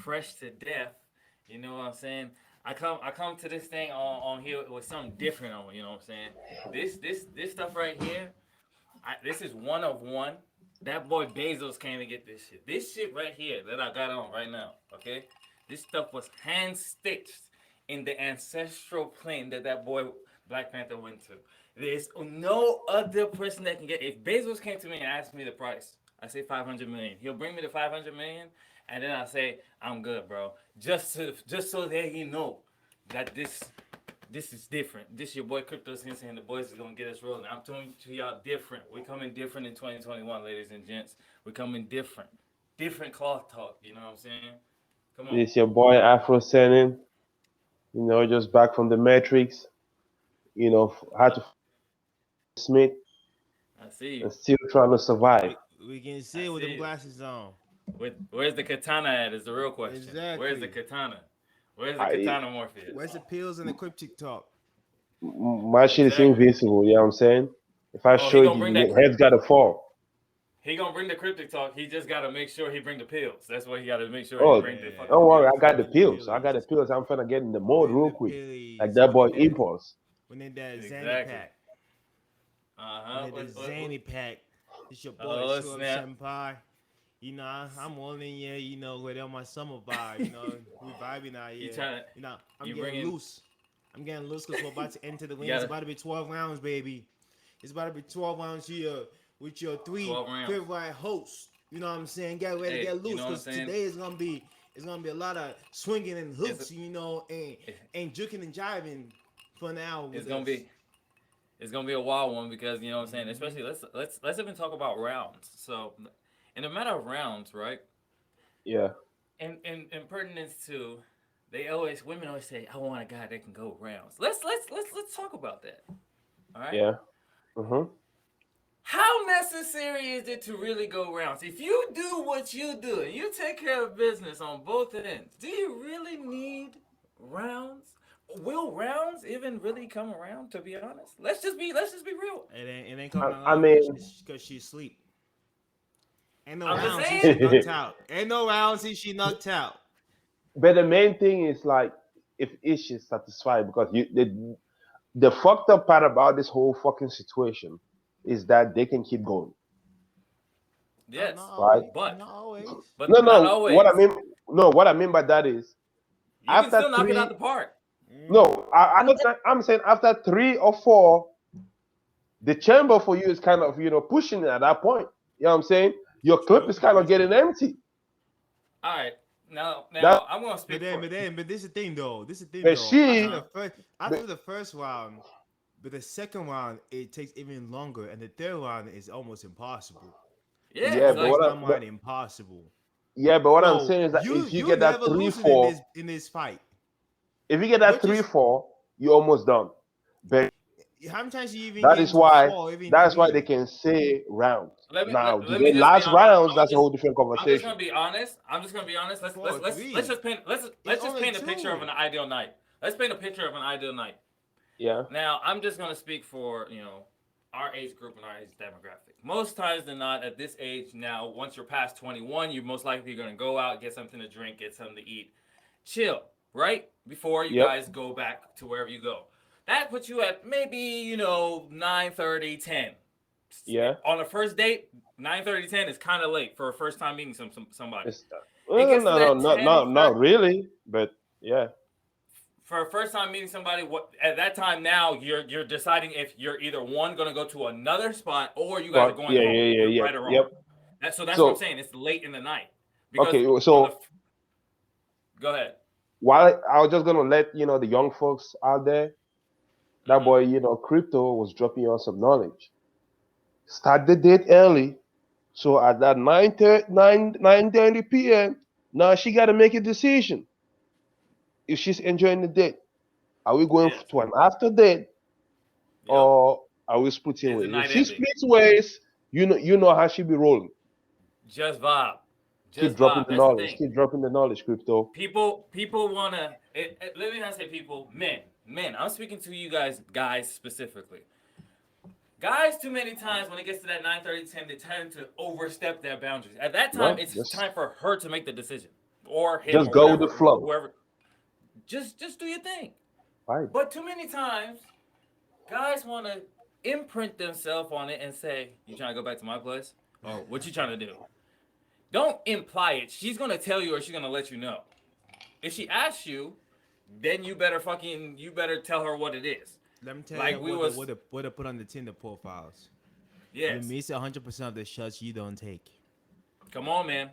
fresh to death. You know what I'm saying? I come to this thing on here with something different on. You know what I'm saying? This stuff right here. This is one of one. That boy Bezos came to get this shit. This shit right here that I got on right now. Okay, this stuff was hand stitched in the ancestral plane that boy Black Panther went to. There's no other person that can get. If Bezos came to me and asked me the price, I say 500 million. He'll bring me the 500 million, and then I say I'm good, bro. Just so that he know that this is different. This your boy Crypto Sensei and the boys is gonna get us rolling. I'm telling to y'all different. We coming different in 2021, ladies and gents. We coming different. Different cloth talk, you know what I'm saying? Come on. It's your boy Afro Senin, just back from the Matrix. Had to Smith I see you. and still trying to survive. We can I see with see them you. glasses on. Where's the katana at is the real question. Where's the Exactly. katana? Where's the I katana Morpheus? Where's the pills and the cryptic talk? my shit is Exactly. invincible. You know what I'm saying? If I Oh, he show gonna you, bring that your head's gotta fall. he gonna bring the cryptic talk. He just gotta make sure he bring the pills. That's what he gotta make sure he Oh, bring the Yeah, fucking don't worry, pills. I got the bring the pills. I got the pills. pills. I'm finna get in the mode Bring real the quick, like pills. that boy Impulse. We need that Zanny Exactly. pack. We Uh-huh. need the Zanny pack. It's your boy, Oh Show Up snap. Senpai. I'm all in here, with all my summer vibe, we vibing out You here. trying to I'm you getting bringing loose. I'm getting loose because we're about to enter the you ring. It's gotta about to be 12 rounds, baby. It's about to be 12 rounds here with your three 12 rounds. favorite hosts. You know what I'm saying? Get ready to Hey, get you loose know what I'm because saying? today is gonna be a lot of swinging and It's hooks, and juking and jiving for now it's with gonna us. be it's gonna be a wild one because you know what I'm saying. Hmm. Especially let's even talk about rounds. So, in the matter of rounds, right? Yeah, In pertinence to, women always say, I want a guy that can go rounds. Let's talk about that. All right. yeah. Mm-hmm. How necessary is it to really go rounds? If you do what you do and you take care of business on both ends, do you really need rounds? Will rounds even really come around? To be honest, let's just be real. It ain't coming I along mean, because she sleep. Ain't no I'm just round see saying. she knocked out. Ain't no round see she knocked out. but the main thing is like if Ish is satisfied because the fucked up part about this whole fucking situation is that they can keep going, Not Yes, right? always. but Not always. No, not no. What I always. mean, no, what I mean by that is You can after still knock it out three. the park. No, Mm-hmm. I'm saying after 3 or 4, the chamber for you is kind of pushing it at that point. You know what I'm saying? Your clip is True. kind of That's getting true. empty. All right, That now I'm gonna But speak then, for. but then, but this is the thing though. This is the thing but though. Uh she, huh. After but, the first round, but the second round it takes even longer, and the third round is almost impossible. It's Yeah, yeah, it's but like almost what in I, my but mind impossible. yeah, but what I'm No, saying is that you if you you get that never three losing in four, this fight, if you get that which three is four, you're almost done. But how many times you even that get is into why four, even that's why they three. can say rounds. let me Now, let, do let me they just be last on. rounds? That's a whole different I'm just conversation. gonna be honest. I'm just gonna be honest. Four, Let's three. just paint It's let's just only paint a picture of two. an ideal night. Let's paint a picture of an ideal night. Yeah. Now I'm just gonna speak for our age group and our age demographic. Most times than not, at this age now, once you're past 21, you're most likely gonna go out, get something to drink, get something to eat, chill, right? Before you Yep. guys go back to wherever you go. That puts you at maybe 9:30, 10. Yeah. On a first date, 9:30, 10 is kind of late for a first time meeting somebody. It's It no, gets to no, no, that not 10 not not 30 really, but yeah. for a first time meeting somebody. What at that time now you're deciding if you're either one going to go to another spot or you guys are But going yeah, home, yeah, yeah, yeah. right or wrong. Yep. That's what I'm So saying. It's late in the night because okay, on the so go ahead. while I was just gonna let the young folks out there, that Hmm. boy, crypto was dropping on some knowledge. Start the date early. So at that 9:30 p.m., now she got to make a decision if she's enjoying the date. Are we going Yes. to an after date Yep. or are we splitting Is the ways? If night she ending? splits ways, you know how she be rolling. Just vibe. Keep Just dropping vibe. the That's the knowledge. thing. Keep dropping the knowledge, crypto. People wanna. Let me not say people. Men. I'm speaking to you guys specifically. Guys, too many times when it gets to that 9:30, 10, they tend to overstep their boundaries. At that time, No, it's just time for her to make the decision. or him Just or go with the whatever, flow. whoever. Just do your thing. Right. But too many times, guys want to imprint themselves on it and say, "You trying to go back to my place? Oh, what you trying to do?" Don't imply it. She's gonna tell you or she's gonna let you know. If she asks you, then you better tell her what it is. Let me tell you Like we what was they put on the Tinder profiles. You yes. miss 100% of the shots you don't take. Come on, man.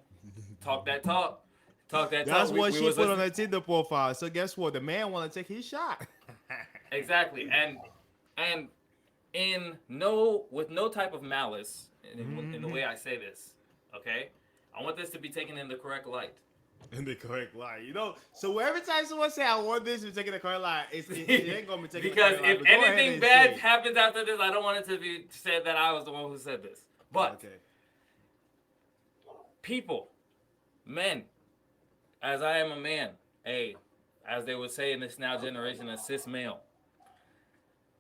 Talk that talk. Talk that talk. That's what We she was put on listening. the Tinder profile. So guess what? The man want to take his shot. Exactly. And in no with no type of malice in the way I say this, okay? I want this to be taken in the correct light. In the correct light, So every time someone say I want this to be taken the correct light, it ain't gonna be taken the Because correct light. if But go ahead anything and bad say it. happens after this, I don't want it to be said that I was the one who said this. But Okay. people, men, as I am a man, as they would say in this now generation, a cis male,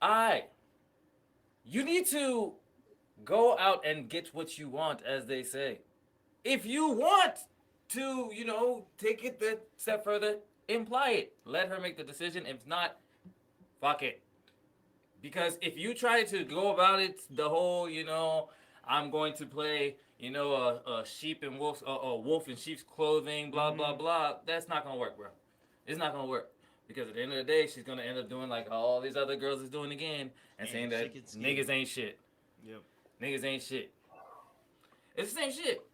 I, you need to go out and get what you want, as they say. If you want to, take it that step further, imply it. Let her make the decision. If not, fuck it. Because if you try to go about it the whole, I'm going to play, a sheep and wolf, a wolf in sheep's clothing, blah blah blah. That's not gonna work, bro. It's not gonna work because at the end of the day, she's gonna end up doing like all these other girls is doing again, and saying that niggas ain't shit. Yep. Niggas ain't shit. It's the same shit.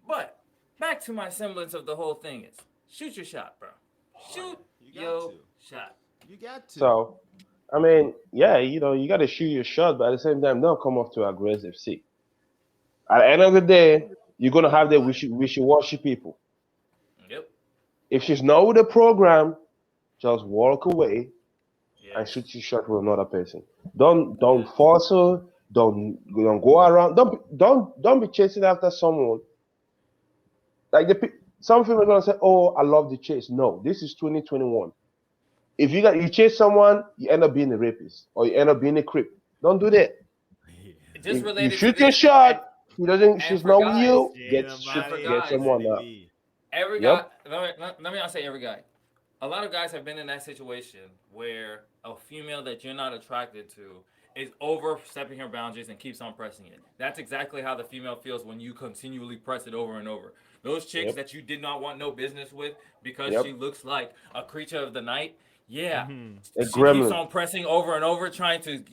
But back to my semblance of the whole thing is shoot your shot, bro. Shoot You got your to. shot. You got to. So, I mean, yeah, you got to shoot your shot, but at the same time, don't come off too aggressive. See, at the end of the day, you're gonna have the Right. wishy-washy people. Yep. If she's not with the program, just walk away and Yes. shoot your shot with another person. Don't Yes. force her. Don't go around. Don't be chasing after someone. Like some people are gonna say, "Oh, I love the chase." No, this is 2021. If you chase someone, you end up being a rapist or you end up being a creep. Don't do that. Just If you related to shoot your this, shot, and she's for not with guys, you. Ain't nobody for ain't Get guys, someone letting else. me. every guy. Yep. Let me not say every guy. A lot of guys have been in that situation where a female that you're not attracted to is overstepping her boundaries and keeps on pressing it. That's exactly how the female feels when you continually press it over and over. Those chicks Yep. that you did not want no business with because Yep. she looks like a creature of the night. Yeah, Mm-hmm. A she keeps gremlin. on pressing over and over, trying to,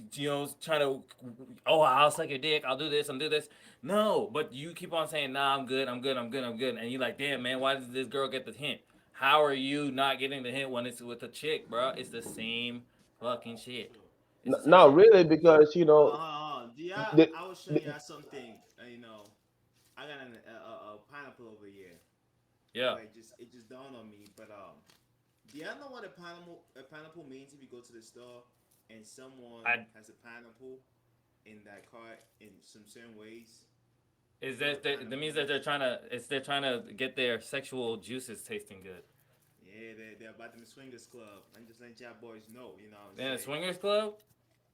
oh, I'll suck your dick, I'll do this, I'll do this. No, but you keep on saying, nah, I'm good, I'm good, I'm good, I'm good, and you're like, damn, man, why does this girl get the hint? How are you not getting the hint when it's with a chick, bro? It's the same fucking shit. It's the same Not shit. really, because Yeah, the, I was showing you the something. I got a pineapple over here. Yeah. It just dawned on me. But do y'all know what a pineapple means if you go to the store and someone I has a pineapple in that cart in some certain ways? is What a that pineapple means that means? they're trying to get their sexual juices tasting good. Yeah, they're about the swingers club. I'm just letting y'all boys know. You know what I'm In a saying? swingers club,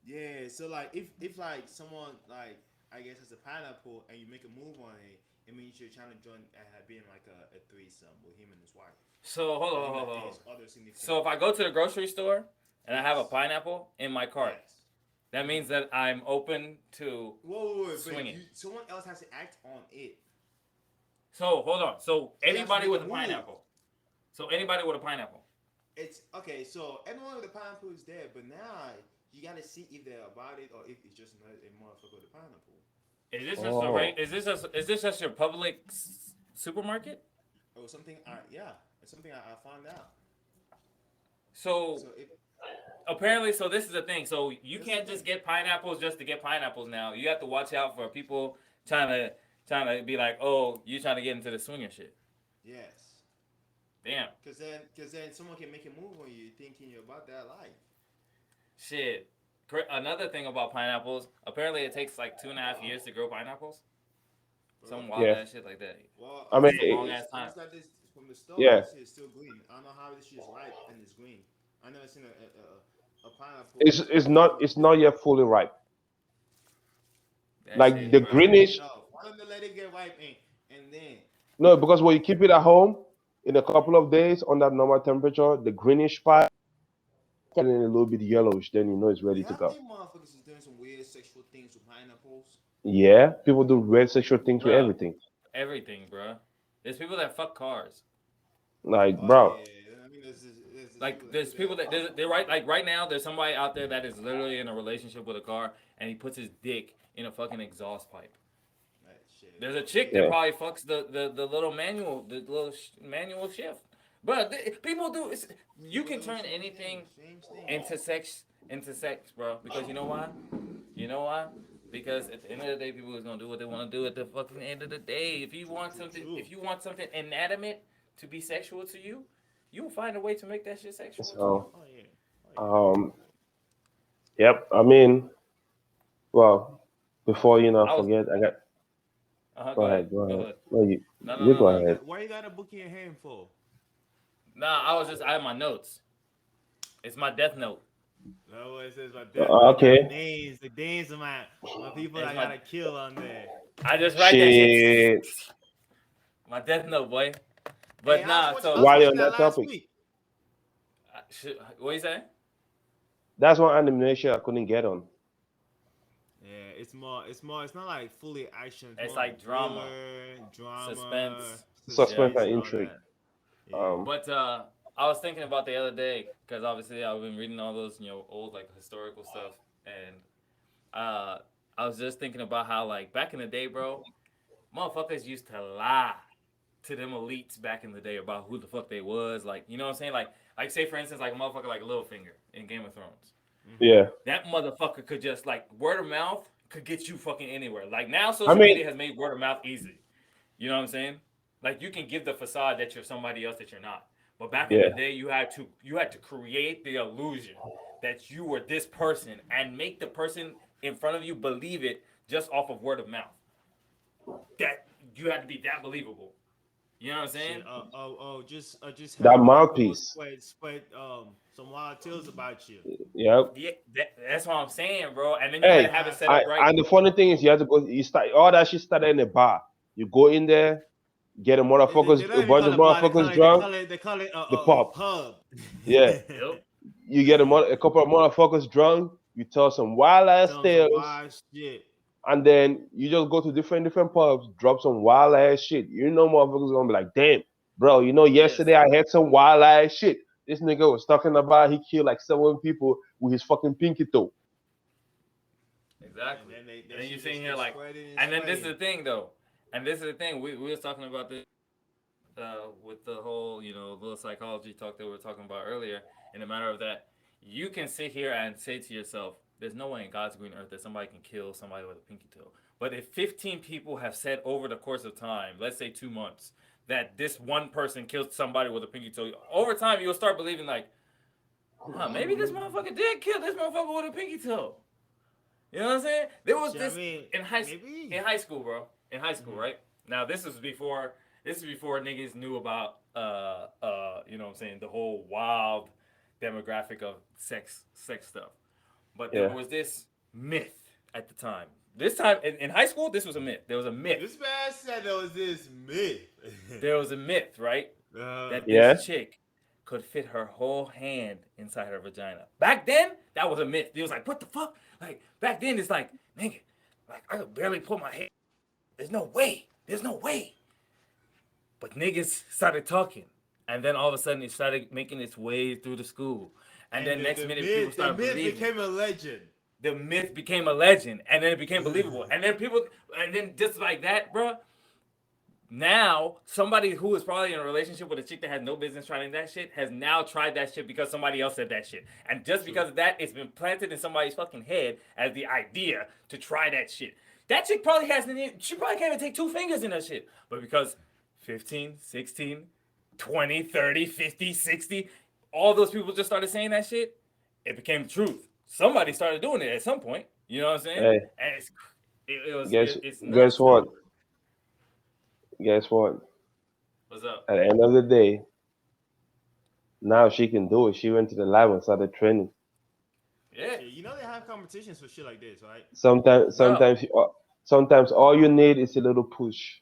Yeah. So like, if like someone like I guess has a pineapple and you make a move on it, it means you're trying to join being like a threesome with him and his wife, so hold or on, him hold on, and hold on. his other significant So if other. I go to the grocery store and I have a Yes. pineapple in my cart, Yes. that means that I'm open to Whoa, but swinging. someone else has to act on it. So hold on. So So you have to anybody make a with a move. pineapple. So anybody with a pineapple. It's okay. So everyone with the pineapple is there, but now you gotta see if they're about it or if it's just a motherfucker with a pineapple Is this just a oh, is this just your public supermarket? or something. Yeah, it's something I found out. So So if apparently, so this is the thing. So you this is the can't just thing. get pineapples just to get pineapples now. You have to watch out for people trying to be like, oh, you trying to get into the swinger shit. Yes, Damn. because then someone can make a move on you thinking you're about that life. Shit. Another thing about pineapples, apparently it takes like 2.5 years to grow pineapples. For real? Some wild yeah. ass shit like that. Well, I mean, It's a long ass I time. just got this from the store. yeah. This shit is still green. I don't know how this shit is ripe and it's green. I never seen a pineapple It's not yet fully ripe. That Like shit, the Yeah, bro. it's not greenish. enough. Why don't they let it get ripe and then No, because when you keep it at home, in a couple of days on that normal temperature, the greenish part getting a little bit yellowish. Then you know it's Do ready to y'all go. think motherfuckers is doing some weird sexual things with pineapples? Yeah, people do weird sexual things with Bro, everything. everything, bro. There's people that fuck cars. Like, Oh bro, yeah, I mean there's people Like that do there's people that. that they're right. Like right now, there's somebody out there that is literally in a relationship with a car, and he puts his dick in a fucking exhaust pipe. That shit is There's a chick that yeah, outrageous. probably fucks the little manual, the little manual shift. But people do. You People can doing turn strange anything things, strange things. into sex, bro. Because you know why? You know why? Because at the end of the day, people is gonna do what they want to do. At the fucking end of the day, True. if you want something inanimate to be sexual to you, you will find a way to make that shit sexual to you. so Oh yeah. Oh yeah. um, yep. I mean, well, before I was. forget, I got. Go Go ahead. ahead, go Go ahead. ahead. No, No, no, you no, go no. ahead. Why you got a book in your hand for? Nah, I was just. I have my notes. It's my death note. No, it says my death. I got Okay, the names of my people It's I my. gotta kill on there. I just write that shit. shit. My death note, boy. Hey, But nah. I was While you're watching on that that last topic, week. What you say? that's one animation I couldn't get on. Yeah, it's not like fully action. It's more It's like like drama, thriller, drama, suspense. Suspense Yeah. suspense, and and all intrigue. that. Yeah. Um, But I was thinking about the other day because obviously I've been reading all those old like historical stuff, and uh, I was just thinking about how like back in the day, bro, motherfuckers used to lie to them elites back in the day about who the fuck they was. Like you know what I'm saying? Like say for instance like a motherfucker like Littlefinger in Game of Thrones. Mhm. yeah. That motherfucker could just like word of mouth could get you fucking anywhere. Like now I social mean, media has made word of mouth easy. You know what I'm saying? Like you can give the facade that you're somebody else that you're not. But back in yeah. the day, you had to create the illusion that you were this person and make the person in front of you believe it just off of word of mouth. That you had to be that believable. You know what I'm saying? Shit. Just That have people mouthpiece. spread some wild tales about you. Yep. Yeah, that's what I'm saying, bro. And then you had to Hey, have it Have set up right. and the funny thing is, you have to go. You start all that shit started in a bar. You go in there, get they a don't even bunch call of it bar. motherfuckers drunk. They call it The a pub. pub. Yeah, Yep. you get a couple of motherfuckers drunk. You tell some wild ass Some tales, wild shit. and then you just go to different pubs, drop some wild ass shit. You know, motherfuckers gonna be like, "Damn, bro, Yes. yesterday I had some wild ass shit. This nigga was talking about he killed like 7 people with his fucking pinky toe." And Exactly. then And that then you shit sitting just here gets like, spreading and and then this is spreading. the thing though, and this is the thing. We was talking about this with the whole little psychology talk that we were talking about earlier. In a matter of that, you can sit here and say to yourself, "There's no way in God's green earth that somebody can kill somebody with a pinky toe." But if 15 people have said over the course of time, let's say 2 months, that this one person killed somebody with a pinky toe, over time you'll start believing like, maybe this motherfucker did kill this motherfucker with a pinky toe. You know what I'm saying? There was Shit, I this mean, in high maybe. in high school, bro. In high school, Mhm. right? Now this is before niggas knew about you know what I'm saying, the whole wild demographic of sex stuff. But there Yeah, was this myth at the time. This time in high school, this was a myth. There was a myth. This man said there was this myth. There was a myth, right? uh, That this yeah. chick could fit her whole hand inside her vagina. Back then, that was a myth. It was like, what the fuck? Like back then, it's like, nigga, like I could barely put my hand. There's no way. There's no way. But niggas started talking, and then all of a sudden, it started making its way through the school, and and then next minute, people the started myth believing. became a legend. The myth became a legend, and then it became believable, and then just like that, bro. Now somebody who is probably in a relationship with a chick that has no business trying that shit has now tried that shit because somebody else said that shit, and just True. because of that, it's been planted in somebody's fucking head as the idea to try that shit. That chick probably hasn't. She probably can't even take two fingers in that shit, but because 15, 16, 20, 30, 50, 60, all those people just started saying that shit, it became the truth. Somebody started doing it at some point. You know what I'm saying? Hey, And guess it's guess nuts what? though. Guess what? What's up? At the end of the day, now she can do it. She went to the lab and started training. Yeah, Shit, you know they have competitions for shit like this, right? Sometimes, bro. sometimes, sometimes all you need is a little push.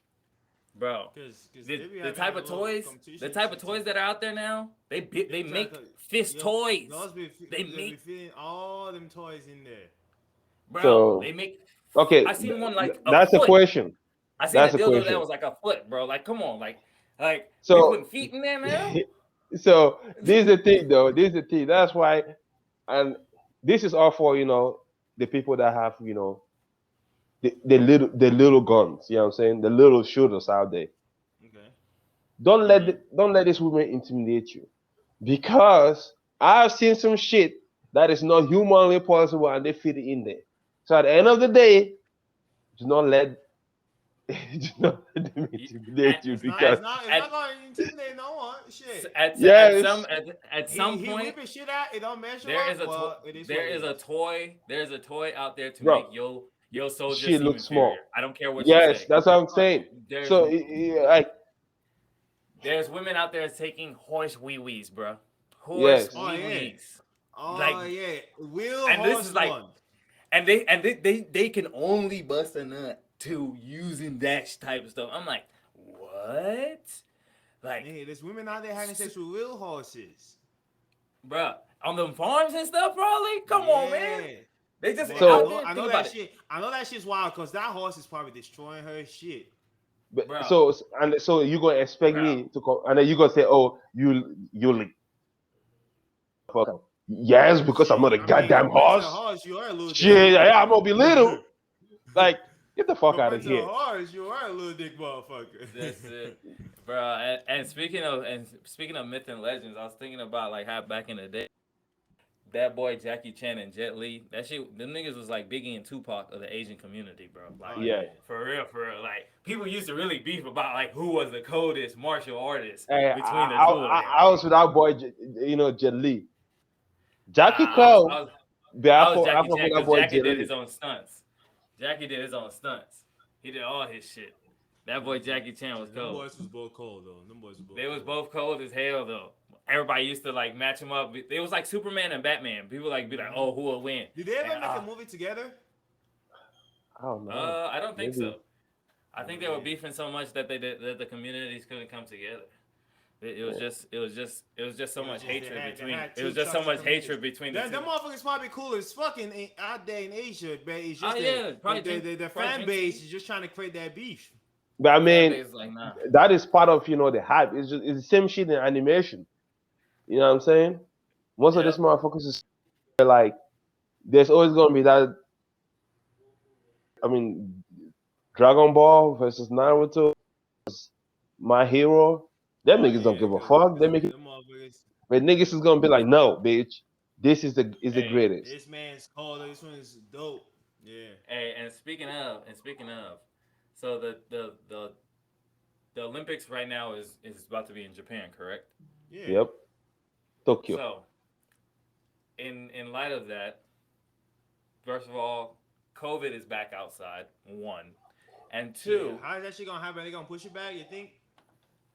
bro. Cause The, they be the having type like of little toys, the competitions type of and toys stuff. that are out there now, They they be trying make to, fist yo, toys. those be They they be make, fitting all them toys in there. bro. So They make. okay, I seen one like a that's a foot. question. I seen a That's a dildo that question. was like a foot, bro. Like, come on, like we So putting feet in there now. so this is the thing though. This is the thing. That's why, and this is all for the people that have the little guns. You know what I'm saying? The little shooters out there. Okay. Hmm. Don't let these women intimidate you because I've seen some shit that is not humanly possible and they fit it in there. So at the end of the day, do not let do not let them Y- intimidate At you It's not. because It's not. It's not at gonna intimidate no one. Shit. yes, at some He point whipping shit out. It don't measure there is up. a to- Well, it is what it is. there's a toy out there to bro, make your soldier she seem looks inferior. small. I don't care what you Yes, say. that's what I'm Oh yeah. saying. There's So like there's women out there taking horse wee wees, bro. Horse yes, Oh wee yeah. wees. Like, Oh yeah. Will and this is horse like, one. they can only bust a nut to using that type of stuff. I'm like, what? Like, Nigga, there's women out there having sex with real horses. bro, on them farms and stuff, probably. Come on, man. Yeah. They just But out so there. I Think know about that it, shit. I know that shit's wild because that horse is probably destroying her shit. but bro, so you gonna expect bro, me to come and then you gonna say, oh, you like yes because I'm not Shit. a I mean, goddamn compared to a horse. horse, you are a little dick. Shit, yeah, I'm gonna be little. Like, get the fuck out Compared of to a here. horse, you are a little dick motherfucker. that's it, bro. And speaking of myth and legends, I was thinking about like how back in the day, that boy Jackie Chan and Jet Li, that shit, them niggas was like Biggie and Tupac of the Asian community, bro. Like, Oh Yeah. yeah. for real. Like, people used to really beef about like who was the coldest martial artist Hey, between the two of them. I was with our boy, Jet Li. Jackie I Cole, was but I was I Jackie fuck Chan with our because boy Jackie Jet did his Li. own stunts. Jackie did his own stunts. He did all his shit. That boy Jackie Chan was Them cold. boys was both cold though. Them boys was both They was cold. both cold as hell though. Everybody used to like match them up. It was like Superman and Batman. People like be like, "Oh, who will win?" Did they And ever make a movie together? I don't know. I don't think Maybe. so. I think they were Man. beefing so much that that the communities couldn't come together. Yeah. It was just so It was much just hatred they between. had It two was just so toxic much communities. hatred between the Them two. motherfuckers probably cool as fucking out there in Asia, but it's Oh just yeah, probably the probably fan drink too base much. is just trying to create that beef. But I The fan mean, base is like, nah. that is part of the hype. It's the same shit in animation. You know what I'm saying? Most of these Yep. motherfuckers is like, there's always gonna be that. I mean, Dragon Ball versus Naruto, My Hero. Them Oh niggas don't yeah, give a fuck. They make it, them motherfuckers. but niggas is gonna be like, no, bitch, this is the Hey, greatest. This man's cold. This one's dope. Yeah. hey, and speaking of, so the Olympics right now is about to be in Japan, correct? Yeah. Yep, Tokyo. So in light of that, first of all, COVID is back outside. One, and Yeah. two, How is that shit gonna happen? They gonna push it back? You think?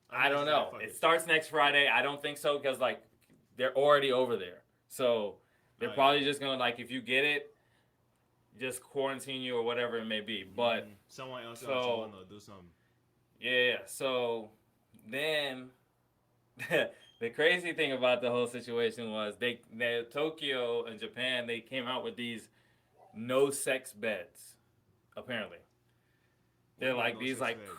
I I know don't it's like know. fuck It it. starts next Friday. I don't think so because like they're already over there, so they're Oh probably yeah. just gonna like if you get it, just quarantine you or whatever it may be. But Someone else gonna so Toronto do something. yeah, so then the crazy thing about the whole situation was they Tokyo and Japan they came out with these no sex beds. Apparently, What they're you mean like no these sex like beds?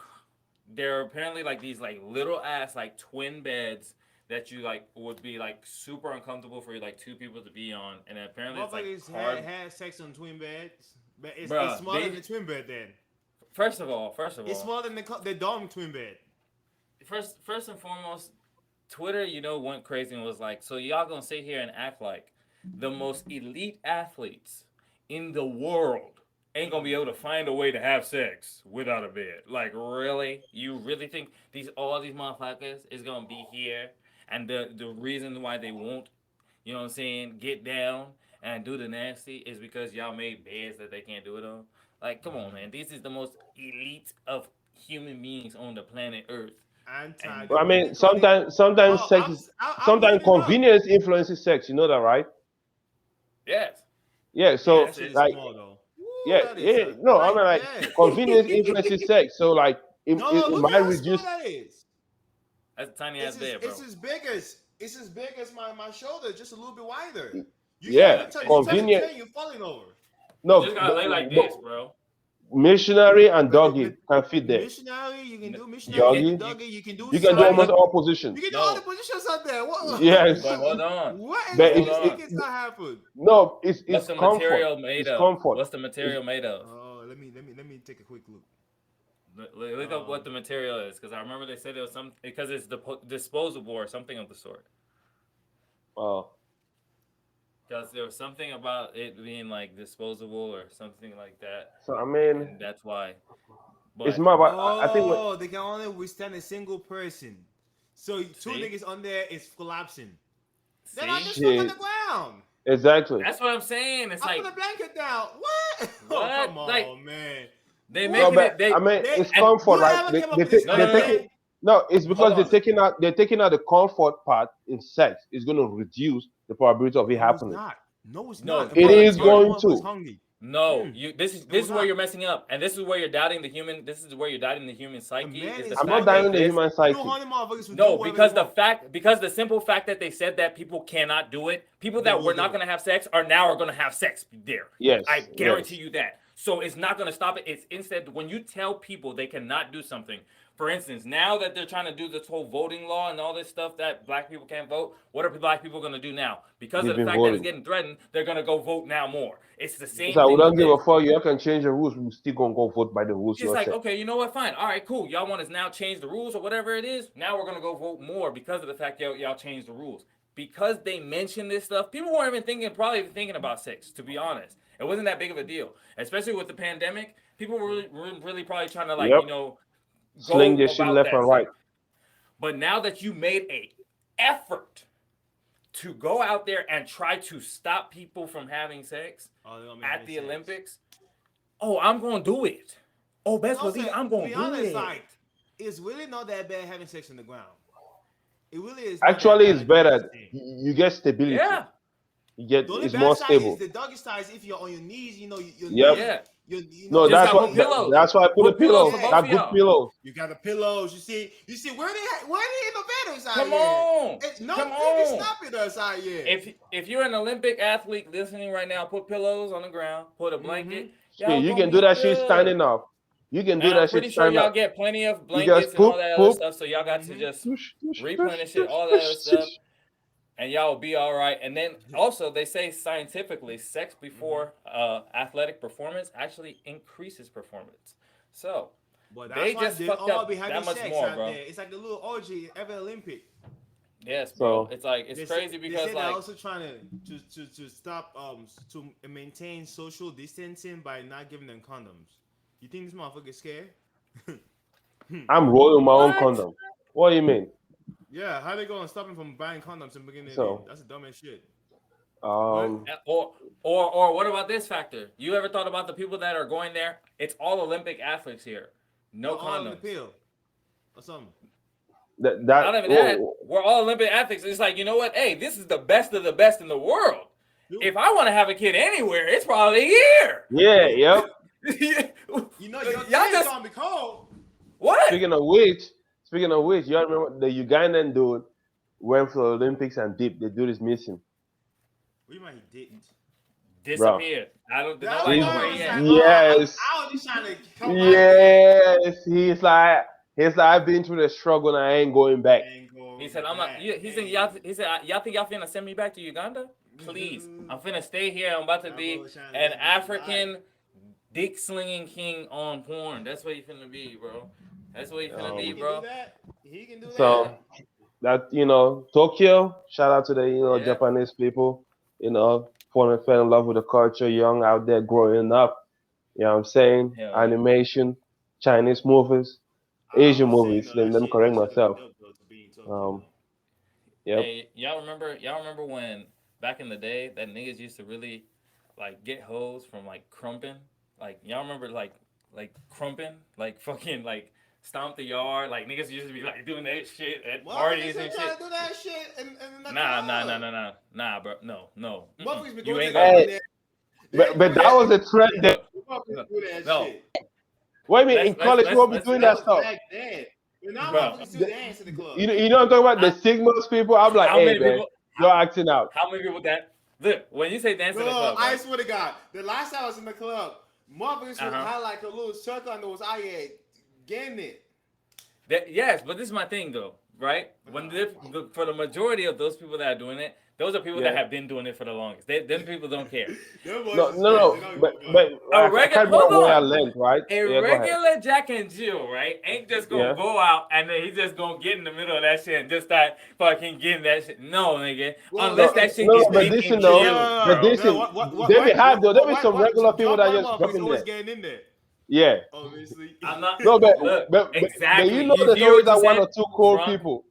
they're apparently like these like little ass like twin beds that you like would be like super uncomfortable for like two people to be on, and apparently it's like Motherfuckers hard. had sex on twin beds, but it's Bruh, smaller than the twin bed. Then first of it's all, smaller than the dorm twin bed. first and foremost, Twitter, went crazy and was like, so y'all gonna sit here and act like the most elite athletes in the world ain't gonna be able to find a way to have sex without a bed. Like, really? You really think all these motherfuckers is gonna be here and the reason why they won't, you know what I'm saying, get down and do the nasty is because y'all made beds that they can't do it on? Like, come on, man. This is the most elite of human beings on the planet Earth. And But I What do mean, you call it? sometimes Oh, sex is I'm sometimes looking it up. convenience influences sex. You know that, right? yes, Yeah. Man, So that yes, shit it, is like, small though. Woo, yeah, that is yeah. a No, I mean tight like bed. convenience influences sex. So like No, it look might at how small reduce. that is. That's a tiny ass bed, bro. It's as big as my shoulder, just a little bit wider. You can't Yeah, even touch. You touch a convenient. chair, you're falling over. You just No, gotta lay like this, bro. missionary and But doggy can fit there. missionary, you can do missionary. You can do Doggy, You, doggy. You can do you can do but almost side. look, all You positions. can do all the no, positions out there. Yes, but hold on, What but hold extremes on. tickets that happen? no, What's it's the comfort. material made It's of? comfort. What's the It's, material made of? Oh, let me take a quick look. Look up what Um, the material is, because I remember they said it was some because it's disposable or something of the sort. uh, Because there was something about it being like disposable or something like that, so I mean, and that's why. it's But more about. I think what. oh, they can only withstand a single person. So two see, niggas on there is collapsing. Then I see, just fuck on Shit, the ground. exactly. that's what I'm saying. It's I put like a blanket down. What? Oh, what? come Like on, man. they No, making What? but it I they mean, They it's and comfort, right? whoever came up with this no no They no take idea, it. no. No, it's Hold because on. they're taking out the comfort part in sex. It's going to reduce the probability of it no, it's happening. not. No, it's No, not. It Because no, at is the time, the going motherfucker's to. hungry. no. Mm, You this is it will where not. you're messing up, and this is where you're doubting the human. This is where you're doubting the human A psyche. man Is the is I'm not fact hungry. that dying the this human Two psyche. horny motherfuckers will do no whatever they want. because the simple fact that they said that people cannot do it, people They that will were do not it. gonna have sex are now are gonna have sex there. I Yes, guarantee yes. you that. So it's not gonna stop it. It's instead when you tell people they cannot do something. For instance, now that they're trying to do this whole voting law and all this stuff that black people can't vote, what are black people gonna do now? Because They've of the been fact that it's voting. getting threatened, they're gonna go vote now more. It's the So same I thing with wouldn't give a this. fuck. You can change the rules. We still gonna go vote by the rules It's you like, set. okay, you know what? Fine. All right, cool. Y'all want to now change the rules or whatever it is. Now we're going to go vote more because of the fact y'all changed the rules. Because they mentioned this stuff, people weren't even probably even thinking about sex, to be honest. It wasn't that big of a deal. Especially with the pandemic, people were really probably trying to, like, Yep. Sling go this shit about left that and stuff. right. But now that you made a effort to go out there and try to stop people from having sex Oh, they don't make at any the sense. Olympics, oh, I'm going to do it. Oh, best Also, believe I'm to going be to do honest, it. like it's really not that bad having sex on the ground. It really is not that Actually, bad it's like people better. think. You get stability. Yeah, You get The only it's bad more side is stable. the doggy side is if you're on your knees, your Yep. knees, yeah. you No, know, Just that's gotta why put pillows. that's why I put a Put pillows pillow. for yeah, both Got of good y'all. pillows. you got the pillows. You see where they in the bedders out Come here. on, No come niggas on. stopping us out here. If you're an Olympic athlete listening right now, put pillows on the ground, put a Mm-hmm. blanket. Shit, Y'all you gonna can do be that shit good. standing up. You can And do I'm that shit pretty sure standing y'all up. get plenty of You just blankets and all poop, that other poop, stuff, so y'all got to Mm-hmm. just tush, tush, tush, replenish it, tush, all that other tush, stuff, tush. and y'all will be all right. And then also they say scientifically, sex Mm-hmm. before athletic performance actually increases performance. So But that's they why just they fucked all up be having that much sex more, out bro. there. It's like the little orgy every Olympic. Yes, bro. So It's like it's crazy They because say they're like also trying to stop to maintain social distancing by not giving them condoms. You think this motherfucker scared? I'm rolling my own what? condom. What do you mean? Yeah, how they gonna stop him from buying condoms and bringing it in? So That's the dumbest shit. What? um Or what about this factor? You ever thought about the people that are going there? It's all Olympic athletes here. No We're all on the condoms. pill or something. Not even that. We're all Olympic athletes. It's like, you know what? Hey, this is the best of the best in the world. Dude, If I want to have a kid anywhere, it's probably here. yeah, yep. you know your Y'all kid's just gonna be cold. what? Speaking of which, you remember the Ugandan dude went for the Olympics and dipped. The dude is missing, What do you mean he didn't? bro. Disappeared. I don't. That's Nobody why know He's where I he was at. like, oh, yes, I was just trying to come out there. yes. He's like I've been through the struggle and I ain't going back. Ain't He going said, "I'm not." back. He said, y'all think y'all finna send me back to Uganda? Please, I'm finna stay here. I'm about to That be boy trying to an live his African dick slinging king on porn. That's what you finna be, bro. That's what you finna life. He be, Um, can bro. do that. He can do Yeah, so that Tokyo. Shout out to the yeah, Japanese people. Falling fell in love with the culture, young out there growing up. You know what I'm saying? hell yeah. Animation, Chinese movies, I'm Asian just saying movies. though, Let me correct that shit look myself. dope though to be in Tokyo Um, though. yep. Hey, y'all remember when back in the day that niggas used to really like get hoes from like crumping? Like y'all remember like crumping? Like fucking like stomp the yard? Like niggas used to be like doing that shit at Well, parties niggas and ain't trying shit. to do that shit in the Nah, club. nah, bro. No. Motherfuckers be You going to ain't the club gonna Hey, and they ain't but doing that that. was a trend. look, Motherfuckers look. do that No, shit. Wait a minute, in college we won't be doing That that was stuff. back then. But now bro. motherfuckers still The- dance in the club. you know what I'm talking about? The How, Sigmas people. I'm like, how hey many man, people? you're acting out. How many people that look when you say dance in the No, club, I right? swear to God, the last time I was in the club, motherfuckers would Uh-huh. have like a little circle on those eye head, getting it. Yes, but this is my thing though, right? When for the majority of those people that are doing it, those are people that Yeah. have been doing it for the longest. Them people don't care. Them boys No, is no, fresh. They no. don't give But a fuck. but A I regular, can't hold remember where I on. learned. Right? A Yeah, go ahead. regular Jack and Jill, right, ain't just gonna Yeah. go out and then he's just gonna get in the middle of that shit and just start fucking getting that shit. No, nigga. Well, Unless No, that shit no, gets but big listen and though, chilled, but bro. listen, What, they be hard though. There be some regular people Jump that white just jump motherfuckers in always there. getting in there. Yeah. Obviously. I'm not. No, Look, but you exactly. know You there's hear always what you that one said? or two cold Drunk. people.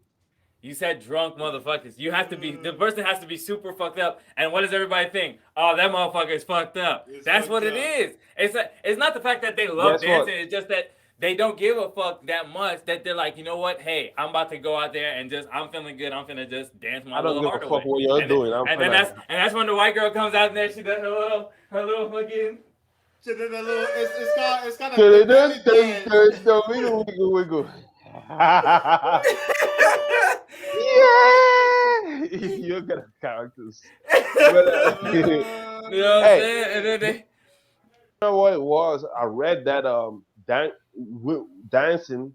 You said drunk motherfuckers. You have to be the person has to be super fucked up. And what does everybody think? Oh, that motherfucker is fucked up. It's That's what fucked it up. is. It's not the fact that they love Guess what? dancing. It's just that they don't give a fuck that much. That they're like, you know what? Hey, I'm about to go out there and just I'm feeling good. I'm finna just dance my I don't little give a heart fuck away. what you're doing. I'm And then finna. that's when the white girl comes out there. She does her little fucking. Shit, that little, it's kind of Dun, the dun, belly dun, dance. dun, dun, wiggle, wiggle, wiggle. Yeah, you got characters. But You know what I'm hey, saying? And then you they. know what it was? I read that dancing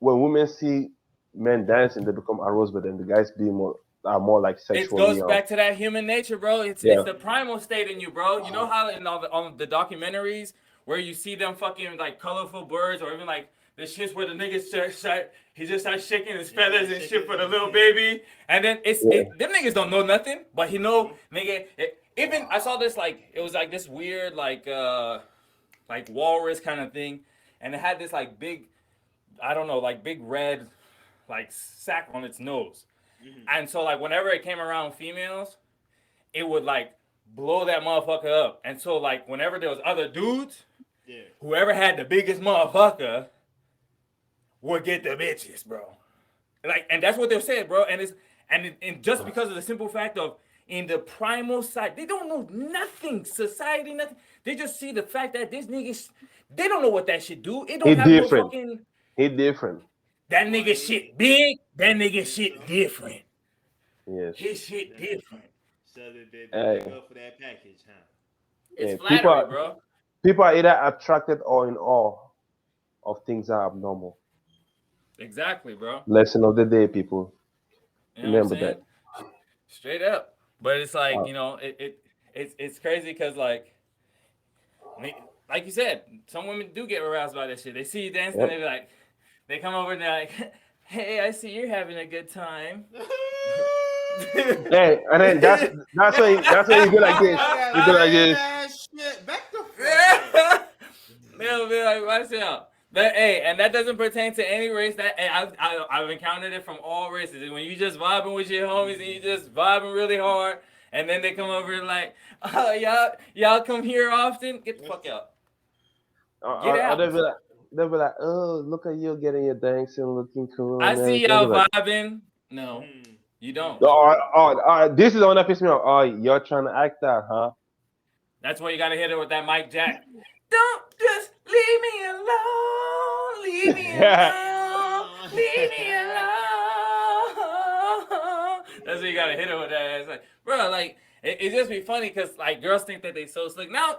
when women see men dancing, they become aroused, but then the guys being more are more like It sexually goes back to that human nature, bro. It's yeah. the primal state in you, bro. You know how in all on the documentaries where you see them fucking like colorful birds, or even like the shits where the niggas he just starts shaking his feathers and shit for the little baby, and then Yeah. them niggas don't know nothing, but he know nigga. Even I saw this like it was like this weird like walrus kind of thing, and it had this like big I don't know like big red like sack on its nose. And so like whenever it came around females, it would like blow that motherfucker up. And so like whenever there was other dudes, Yeah. whoever had the biggest motherfucker would get the bitches, bro. Like and that's what they said, bro. And just because of the simple fact of in the primal side, they don't know nothing, society, nothing. They just see the fact that this nigga, they don't know what that shit do. It He don't have no different. fucking. He different. That nigga shit big. That nigga shit different. Yes. His shit different. So they Hey. go for that package, huh? It's Yeah, flattery, bro. people are either attracted or in awe of things that are abnormal. Exactly, bro. Lesson of the day, people. You know what I'm Remember saying? that. Straight up. But it's like, Uh, you know, it's crazy because like you said, some women do get aroused by that shit. They see you dancing, Yep. they be like, they come over and they're like, hey, I see you're having a good time. Hey, and then that's when you go like this. You go like this. Ass shit. Back the fuck up. They'll be like, watch out. But hey, and that doesn't pertain to any race. That hey, I've encountered it from all races. And when you just vibing with your homies and you just vibing really hard, and then they come over and like, oh y'all come here often. Get the fuck out. Get Or out. they'll be like, oh, look at you getting your dancing, looking cool. I And see everything. y'all Like, vibing. No, you don't. this is the one that pissed me off. Oh, you're trying to act out, huh? That's why you gotta hit it with that Mike Jack. Don't just leave me alone. Leave me alone. Leave me alone. That's what you gotta hit it with that. It's like, bro, like it just be funny because like girls think that they so slick. Now,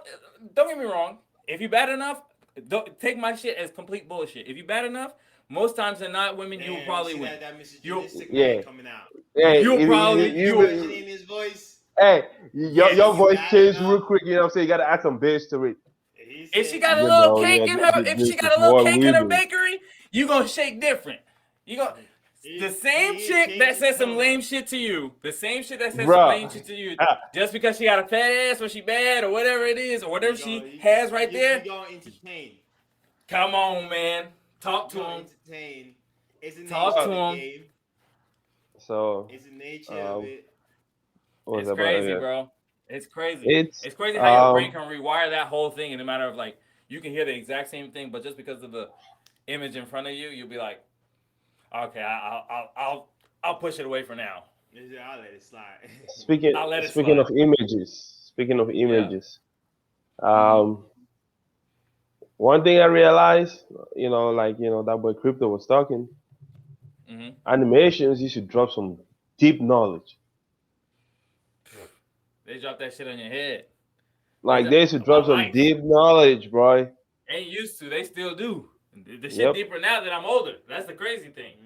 don't get me wrong. If you bad enough, don't take my shit as complete bullshit. If you bad enough, most times than not, women you will probably win. That Mr. You'll- Junistic yeah. man coming out. Hey, You'll probably- you'll- Imagine in his voice. hey, your Yes. voice Bad changed enough. real quick. You know what I'm saying? You gotta add some bass to it. He If said, she got a You little know, cake yeah, in her, this- if she this got a is little what cake we in her do. bakery, you gonna shake different. You gonna the same chick that says some lame shit to you, the same shit that says some Bruh. lame shit to you, just because she got a fat ass or she bad or whatever it is or whatever she has right there. You gonna entertain. Come on, man, talk to You gonna him. entertain. It's the Talk nature to of him. the game. So It's the nature of it. what was It's that about crazy, again? bro. It's crazy. It's crazy how your brain um, can rewire that whole thing in a matter of like you can hear the exact same thing, but just because of the image in front of you, you'll be like, okay, I'll push it away for now. I'll let it slide. speaking I'll let it speaking slide. of images. Speaking of images, um, One thing I realized, that boy Crypto was talking, Mm-hmm. animations, you should drop some deep knowledge. They drop that shit on your head. They Like drop they should drop about some life. deep knowledge, bro. Ain't used to. They still do. The shit Yep. deeper now that I'm older. That's the crazy thing.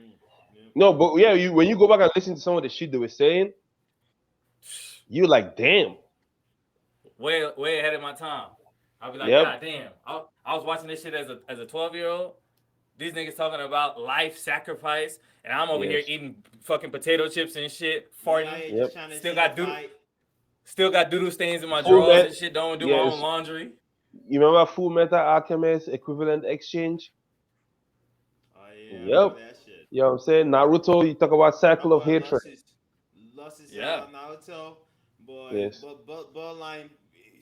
Yep. No, but yeah, when you go back and listen to some of the shit they were saying, you like, damn. Way ahead of my time. I'll be like, Yep. God damn. I was watching this shit as a 12-year-old. These niggas talking about life sacrifice, and I'm over here Yes. eating fucking potato chips and shit, You out farting. here just Yep. trying to Still see the got doodle, fight. still got doodle stains in my Full drawers met. and shit. Don't do my own Yes. laundry. You remember Full Metal Alchemist equivalent exchange? Oh yeah, I remember Yep. that shit. You know what I'm saying? Naruto, you talk about That cycle of boy hatred. lost his Yeah, Naruto, boy, Yes. borderline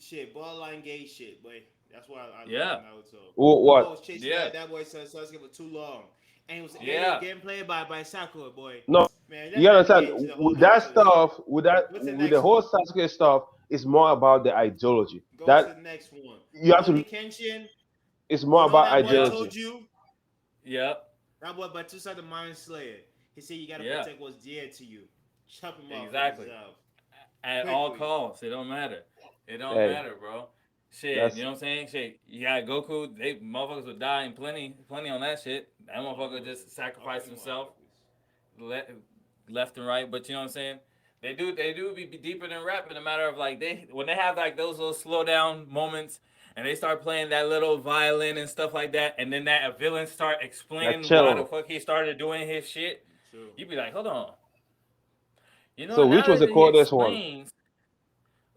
shit, borderline gay shit, boy. That's why I love yeah, Naruto. Oh, That boy what? was chasing yeah, that boy Sasuke for too long, and he was yeah, getting played by Sakura, boy. No, Man, you let's not understand? get into the whole With that Naruto shit. stuff, What's the with the next whole one? Sasuke stuff, it's more about the ideology. Go to That the next one. you have Rurouni to. Kenshin. It's You more know about that boy yep, told ideology. you. yep, That boy, but two-sided the Mind Slayer. He said you gotta yeah. protect what's dear to you. Chop him off for Exactly. yourself At all quickly. costs. It don't matter. It don't Hey, matter, bro. Shit, you that's know what I'm saying? Shit, you got Goku. They motherfuckers would die in plenty on that shit. That motherfucker Motherfuckers just off sacrificed them himself motherfuckers. le- left and right. But you know what I'm saying? They do be deeper than rap in a matter of like they when they have like those little slow down moments and they start playing that little violin and stuff like that, and then that villain start that explaining why the cello. fuck he started doing his shit. True. You be like, hold on. You know, So which now was that the he coldest one? explains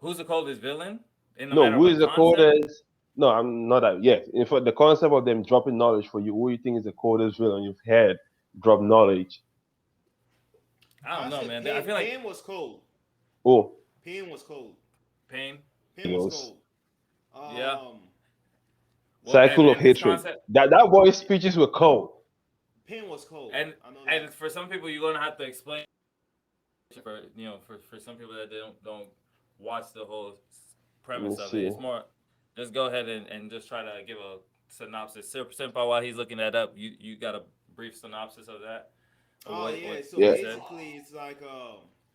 who's the coldest villain in the No, matter of who like is the concept, coldest? No, I'm not that. Yeah, in fact, the concept of them dropping knowledge for you, who you think is the coldest villain you've had drop knowledge? I don't I know, said man. I Pain. feel like Pain was cold. Oh, Pain was cold. Pain. Pain was Ghost. cold. Yeah. Um, Well, Cycle of and his hatred. concept, That boy's speeches were cold. Pain was cold. and I know and that. for some people, you're gonna have to explain for for some people that they don't watch the whole Let me premise of it. see. It's more just go ahead and just try to give a synopsis. Simple while he's looking that up, you got a brief synopsis of that of Oh yeah. So what he Yeah. said, basically, it's like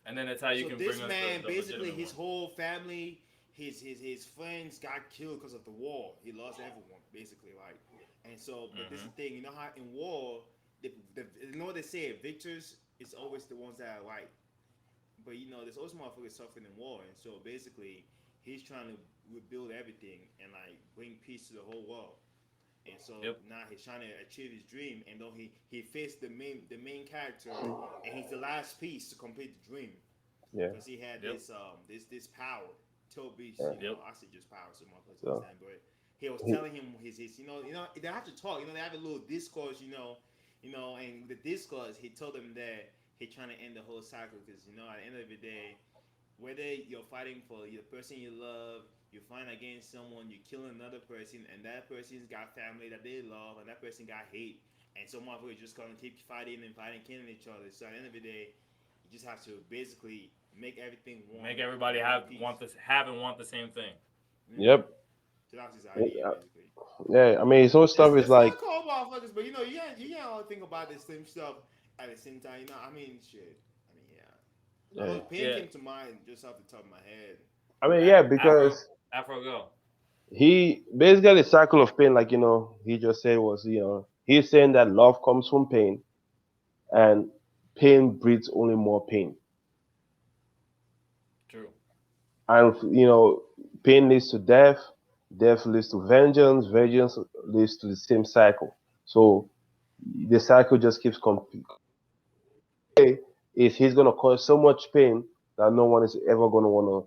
and then that's how you so can this bring us man the basically legitimate his one. whole family, his friends got killed because of the war. He lost everyone basically, like, and so but this is Mm-hmm. the thing. You know how in war, you know what they say, victors is always the ones that are right. But you know, there's always motherfuckers suffering in war, and so basically, he's trying to rebuild everything and like bring peace to the whole world. And so Yep. now he's trying to achieve his dream, and though he faced the main character, and he's the last piece to complete the dream, Yeah. because he had Yep. this power, Toby's, Yeah. you know, Yep. I said just power, so motherfuckers So understand, but he was he, telling him his they have to talk, they have a little discourse, and the discourse he told them that he's trying to end the whole cycle, because at the end of the day, whether you're fighting for the person you love, you fight against someone, you kill another person, and that person's got family that they love, and that person got hate, and some motherfuckers just gonna keep fighting and fighting, killing each other. So at the end of the day, you just have to basically make everything Make one, everybody one piece. want the same thing. Mm. yep. So that's his idea, Yeah. basically. Yeah. I mean, his whole stuff is It's like, not cold motherfuckers, but you can't all think about the same stuff at the same time. I mean, shit. I mean, yeah. yeah. Pain Yeah. came to mind just off the top of my head. I mean, yeah, Afro because Afro go. he basically the cycle of pain, like he just said was, he's saying that love comes from pain, and pain breeds only more pain, True. and pain leads to death, death leads to vengeance, vengeance leads to the same cycle. So the cycle just keeps is he's gonna cause so much pain that no one is ever gonna wanna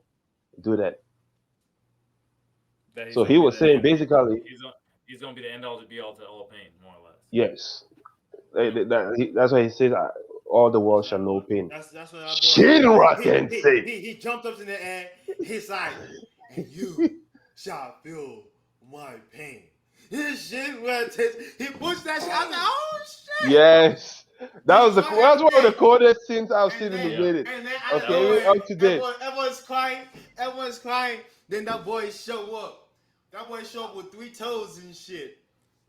do that. That he's So gonna he be was saying basically, he's gonna be the end all to be all to all pain, more or less. yes, Yep. that's why he says all the world That's shall that know boy. pain. That's what that boy said. Shinra He he Tensei. he, he jumped up in the air. He's like, and you shall feel my pain. His shit was he pushed that shit. I was like, oh shit! Yes, Destroy that's one of the everything. coldest scenes I've And seen in a then Yeah. minute. and then out of That was Okay, nowhere, up to date. everyone's crying. Everyone's crying. Then that boy show up. That boy show up with three toes and shit.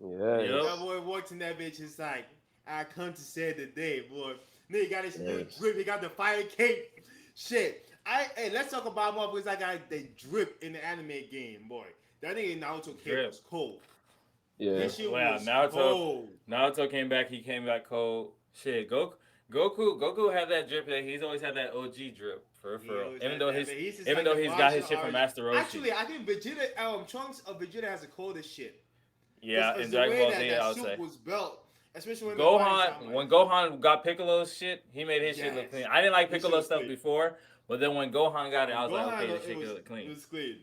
That Yes. boy walked in that bitch. It's like, I come to save the day, boy. Nigga got his new Yes. drip. He got the fire cape. Shit. Hey, let's talk about motherfuckers that got the drip in the anime game, boy. That nigga Naruto cape Drip. was cold. Yeah. His shit Well, was Naruto. cold. Naruto came back. He came back cold. Shit, Goku had that drip. That he's always had that OG drip for He real. always has that, but he's just Even like though the he's got martial his shit from arts. Master Roshi. Actually, I think Vegeta, Trunks of Vegeta has the coldest shit. Yeah, Because in the Dragon way Ball that Z, that I would suit say. was built, especially when the fighting Gohan, time, when Gohan got Piccolo's shit, he made his shit look yes, clean. I didn't like this shit Piccolo was stuff clean. before, but then when Gohan got it, I was like, Gohan, okay, this shit it look clean. was clean.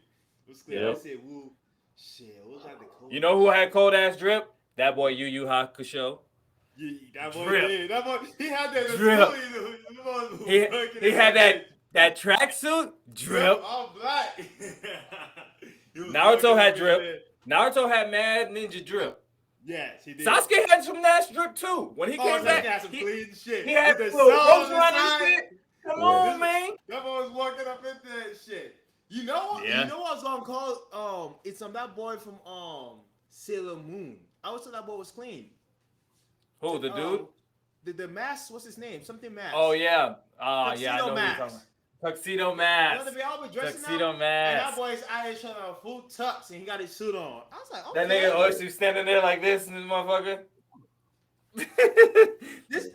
It was clean. I Yep. said, woo, shit, who got the You coldest know who had shit? cold ass drip? That boy Yu Yu Hakusho. Yeah, that boy Drip. did. That boy, he had that Drip. ability. The boy was He working he in had that bitch. that tracksuit Drip, drip. all black. He was Naruto working had up in drip. there. Naruto had mad ninja drip. Yes, he did. Sasuke had some nice drip too. When he Oh, came Sasuke back, had some clean shit. he had With the little sun ropes on the around his side. shit. Come Yeah. on, man. That boy was walking up into that shit. You know what? Yeah. You know what I was gonna call? It's that boy from Sailor Moon. I always thought that boy was clean. Who, the dude? The mask. What's his name? Something mask. Oh yeah. Yeah, I Tuxedo know who you're Mask. talking about. Tuxedo You know Mask. the be always dressing Tuxedo up. And Mask. that boy's out here showing a full tux and he got his suit on. I was like, That okay. nigga Oyster standing there like this, and this motherfucker.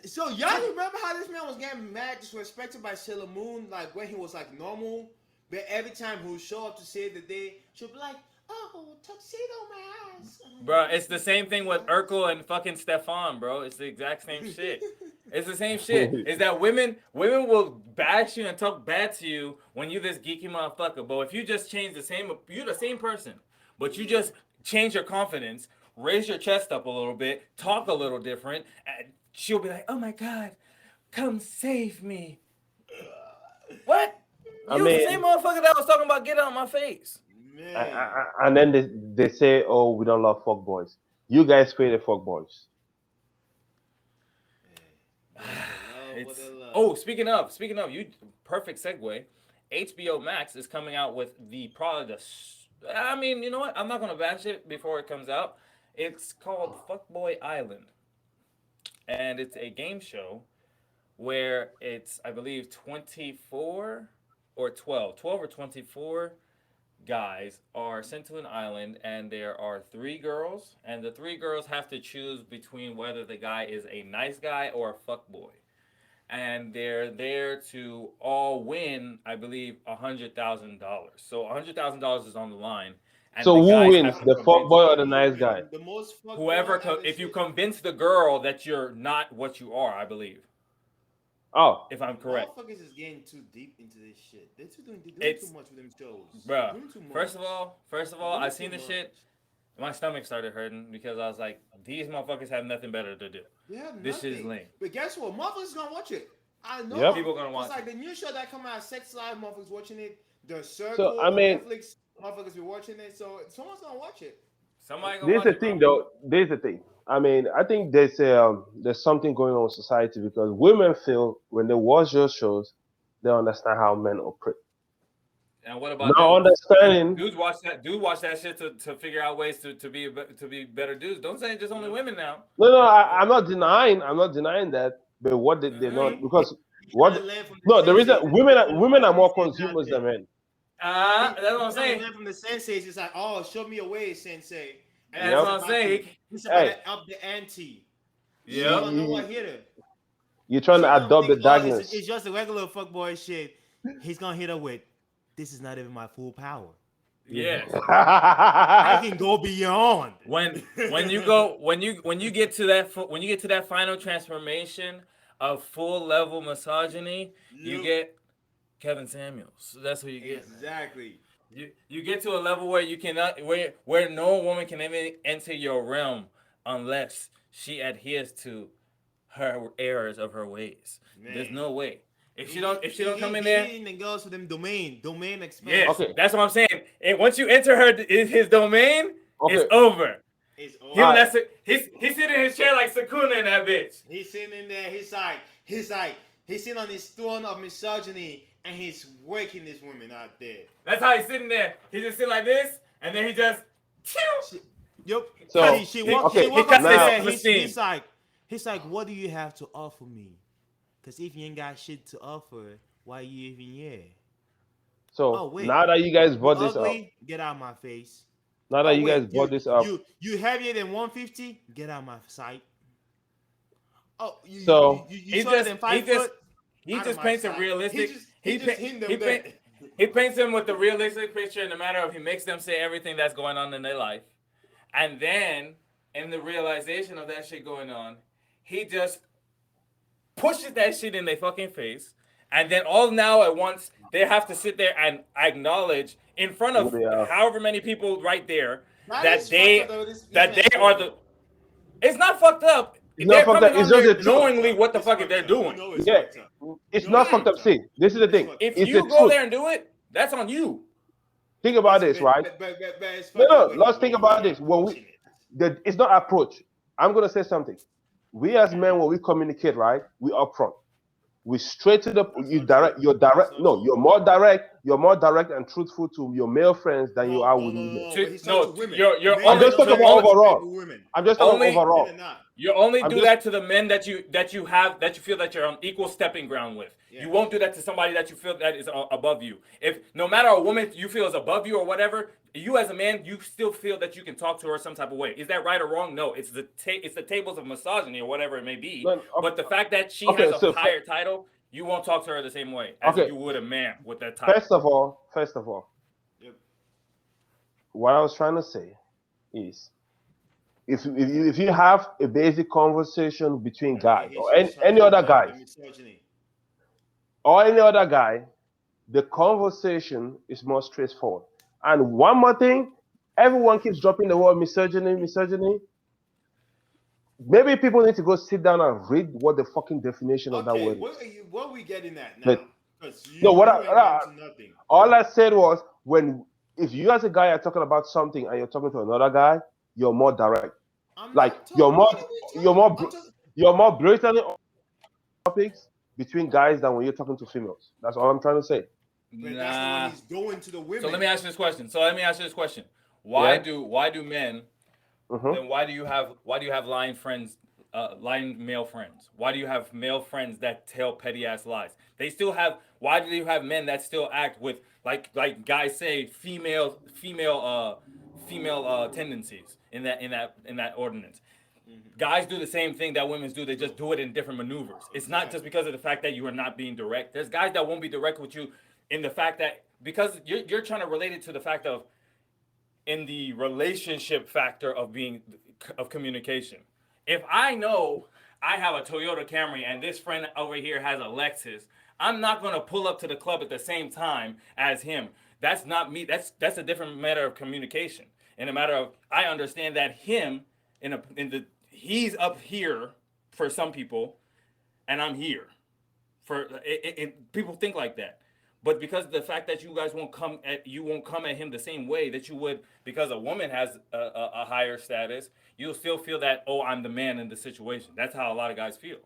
So y'all remember how this man was getting mad, disrespected by Sailor Moon, like when he was like normal, but every time he would show up to save the day, she'll be like, "Oh, tuxedo mask." Bro, it's the same thing with Urkel and fucking Stefan, bro. It's the exact same shit. It's the same shit. Is that women will bash you and talk bad to you when you this geeky motherfucker. But if you just change you're the same person, but you just change your confidence, raise your chest up a little bit, talk a little different, and she'll be like, "Oh my god, come save me." What? I You the mean, same motherfucker that was talking about get out of my face. Man, and then they say, "Oh, we don't love fuck boys." You guys created fuck boys. Speaking of, you perfect segue. HBO Max is coming out with probably the. I mean, you know what? I'm not gonna bash it before it comes out. It's called Fuckboy Island, and it's a game show where it's I believe 24 or 12 or 24 guys are sent to an island, and there are three girls, and the three girls have to choose between whether the guy is a nice guy or a fuckboy, and they're there to all win, I believe, $100,000. So $100,000 is on the line, and So the who guys wins, have to the fuck convince boy or the nice guy? the most fucked whoever. boy out If you shit. convince the girl that you're not what you are, I believe, Oh, if I'm correct. Motherfuckers is getting too deep into this shit. They're doing It's too much with them shows. Bruh, Doing too much. first of all, Doing I too seen the much. shit. My stomach started hurting because I was like, these motherfuckers have nothing better to do. They have This shit is nothing. lame. But guess what? Motherfuckers gonna watch it. I know. Yep. People gonna watch It's like it. the new show that come out, Sex Life. Motherfuckers watching it. The Circle so I on mean, Netflix. Motherfuckers be watching it. So someone's gonna watch it. Somebody gonna there's watch the it, bro. thing though. There's the thing. I mean, I think there's something going on in society because women feel when they watch those shows, they understand how men operate. And what about Now dudes? understanding, Dudes watch that. Dude watch that shit to figure out ways to be better dudes. Don't say just only women now. no, I'm not denying that. But what they Uh-huh. not because He what trying to learn from the no, the reason senseis. women are more Senseis out consumers there. than men. That's what I'm He's trying saying. to learn from the senseis. It's like, oh, show me a way, sensei. And That's Yep. what I'm saying. He's about Hey, to up the ante. You Yep. don't know what hit her. you're trying She to gonna adopt the think, oh, darkness. it's just a regular fuckboy shit. He's gonna hit her with, this is not even my full power. Yeah. I can go beyond. When you get to that final transformation of full level misogyny, you Yep. get Kevin Samuels. So that's what you get. Exactly. You get to a level where you cannot where no woman can even enter your realm unless she adheres to her errors of her ways. Man. There's no way. If she don't come in he there, hitting the girls for them domain expansion. yes, Okay. that's what I'm saying. And once you enter his domain, Okay. it's over. It's He over. lets it. He's sitting in his chair like Sakuna in that bitch. He's sitting in there. He's sitting on his throne of misogyny, and he's working this woman out there. That's how he's sitting there. He's just sitting like this, and then he just. Yep. So He She okay, walk up cuts to their now her. self-esteem. He's like, what do you have to offer me? Cause if you ain't got shit to offer, why you even here? so Oh wait, now that you guys you brought this up, ugly? Get out my face. now that Oh you guys wait, brought this up, you heavier than 150? Get out my sight. Oh, so you He shorter just than he 5 foot? just he Out of just my paints a sight. realistic. He He just pa- hit he them pa- that. he paints them with the realistic picture in the matter of he makes them say everything that's going on in their life, and then in the realization of that shit going on, he just pushes that shit in their fucking face, and then all now at once they have to sit there and acknowledge in front who of they are. however many people right there That that is fucked up they though. This that man they is are doing the. though. It's not fucked up. It's not They're fucked up. coming It's on just there the It's truth. fucked knowingly up. what the It's fuck fucked they're up. You doing. know it's Yeah, fucked up. it's You know not it's fucked up. fucked up. See, this is the It's thing. fucked up. If It's the you go truth. there and do it, that's on you. Think about this, right? But it's No, fucked up no. Let's when think about he this. When we, approaching it. it's not approach. I'm gonna say something. We as men, when we communicate, right? We upfront. We straight to the That's you not true. direct. You're That's direct. not No, true. you're more direct. You're more direct and truthful to your male friends than you No, are no, with no, women. no, no. But To, he's talking to no, women. you're Men I'm are only just not talking you're about direct only with overall. women. I'm just talking about only Men are overall. not. you only I'm do just that to the men that you have that you feel that you're on equal stepping ground with. Yeah. You won't do that to somebody that you feel that is above you. If no matter a woman you feel is above you or whatever, you as a man you still feel that you can talk to her some type of way. Is that right or wrong? No, it's the tables of misogyny or whatever it may be. no, But the fact that she has okay. a So higher title, you won't talk to her the same way as if okay. you would a man with that title. First of all, Yep. what I was trying to say is if you have a basic conversation between guys or He's trying any to other rebut the guys misogyny. or any other guy, the conversation is more straightforward. And one more thing, everyone keeps dropping the word misogyny, misogyny. Maybe people need to go sit down and read what the fucking definition of that Okay, word is. what are we getting at But now? Because no, you ain't getting to nothing. all I said was when if you as a guy are talking about something and you're talking to another guy, you're more direct. I'm Like not talking. What are we you're talking? more I'm talking. you're more blatantly on topics between guys than when you're talking to females. That's all I'm trying to say. But that's not what Nah. he's doing to the So let women. me ask you this question. So let me ask you this question. Yeah. Why do men Mm-hmm. then why do you have lying friends, lying male friends? Why do you have male friends that tell petty ass lies? They still have. Why do you have men that still act with like guys say female tendencies in that ordinance? Guys do the same thing that women do. They just do it in different maneuvers. It's not just because of the fact that you are not being direct. There's guys that won't be direct with you in the fact that because you're trying to relate it to the fact of in the relationship factor of communication. If I know I have a Toyota Camry and this friend over here has a Lexus, I'm not gonna pull up to the club at the same time as him. That's not me. That's a different matter of communication. In a matter of I understand that him in the he's up here for some people and I'm here for people think like that. But because of the fact that you won't come at him the same way that you would because a woman has a higher status, you'll still feel that I'm the man in the situation. That's how a lot of guys feel.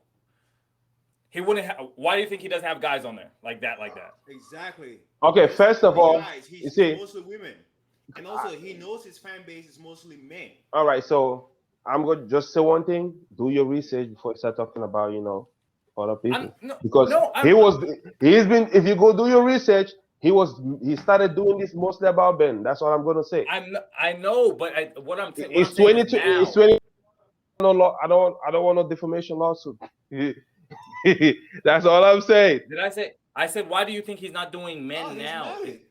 He wouldn't. Why do you think he doesn't have guys on there like that? Like that? Exactly. Okay, It's not first of really all, guys. you He's see, mostly women, and also he knows his fan base is mostly men. all right, so I'm going to just say one thing. Do your research before you start talking about, other I'm people. no, Because no. he's been, if you go do your research, he started doing this mostly about Ben. That's all I'm going to say. I know, but what I'm It's saying is 22, it's now. 20. No, I don't want no defamation lawsuit. That's all I'm saying. Did I say? I said, why do you think he's not doing Oh, men he's now? married.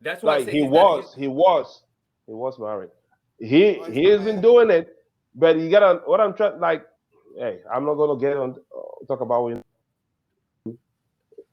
That's what I Like said. He's not. he was married. He Oh, he's he has been married. doing it, but you gotta. What I'm trying, like, hey, I'm not gonna get on talk about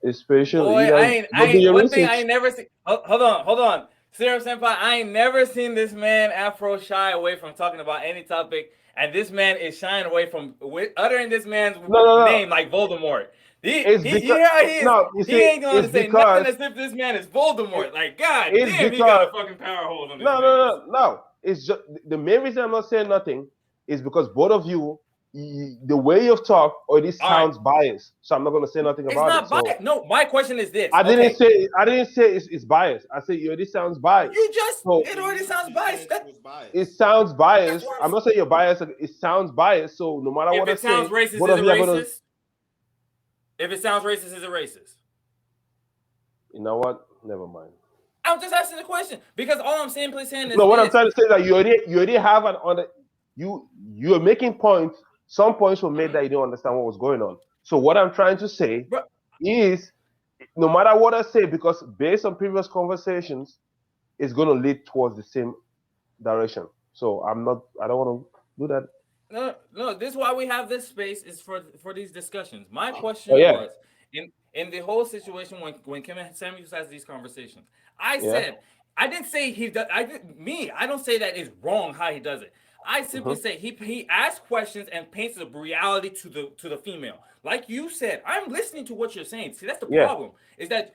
inspiration. Boy, You I guys ain't, I go do ain't. your One thing I research. ain't never seen. Hold on. Sarah Senpai, I ain't never seen this man Afro shy away from talking about any topic, and this man is shying away from uttering this man's No, no, no. name like Voldemort. It's because He is. no. You He see, ain't going to say nothing as if this man is Voldemort. Like, god it's damn, he got because a fucking power hold on this no, nigga. no, no, no. It's just the main reason I'm not saying nothing is because both of you. the way you've talked already All right. sounds biased. So I'm not gonna say nothing It's about it. not So biased. No, my question is this. Okay. I didn't say it's biased. I said it already sounds biased. You just, So it Yeah, already you sounds just biased. said it was it biased. sounds That's biased. what I'm not saying you're biased. It sounds biased. So no matter if what I it sounds say, racist, both is of it you are gonna. racist? If it sounds racist, is it racist? You know what? Never mind. I'm just asking the question because all I'm simply saying is No, what I'm this. trying to say is that you already have an under you're making points. Some points were made Mhm. that you don't understand what was going on. So what I'm trying to say Bro, is no matter what I say, because based on previous conversations, it's gonna lead towards the same direction. So I don't wanna do that. no, no. This is why we have this space is for these discussions. My Oh question yeah. was in the whole situation when Kim and Samuel has these conversations. I Yeah. said I didn't say he does. I don't say that it's wrong how he does it. I simply Hmm. say he asks questions and paints a reality to the female. Like you said, I'm listening to what you're saying. See, that's the Yeah. problem. Is that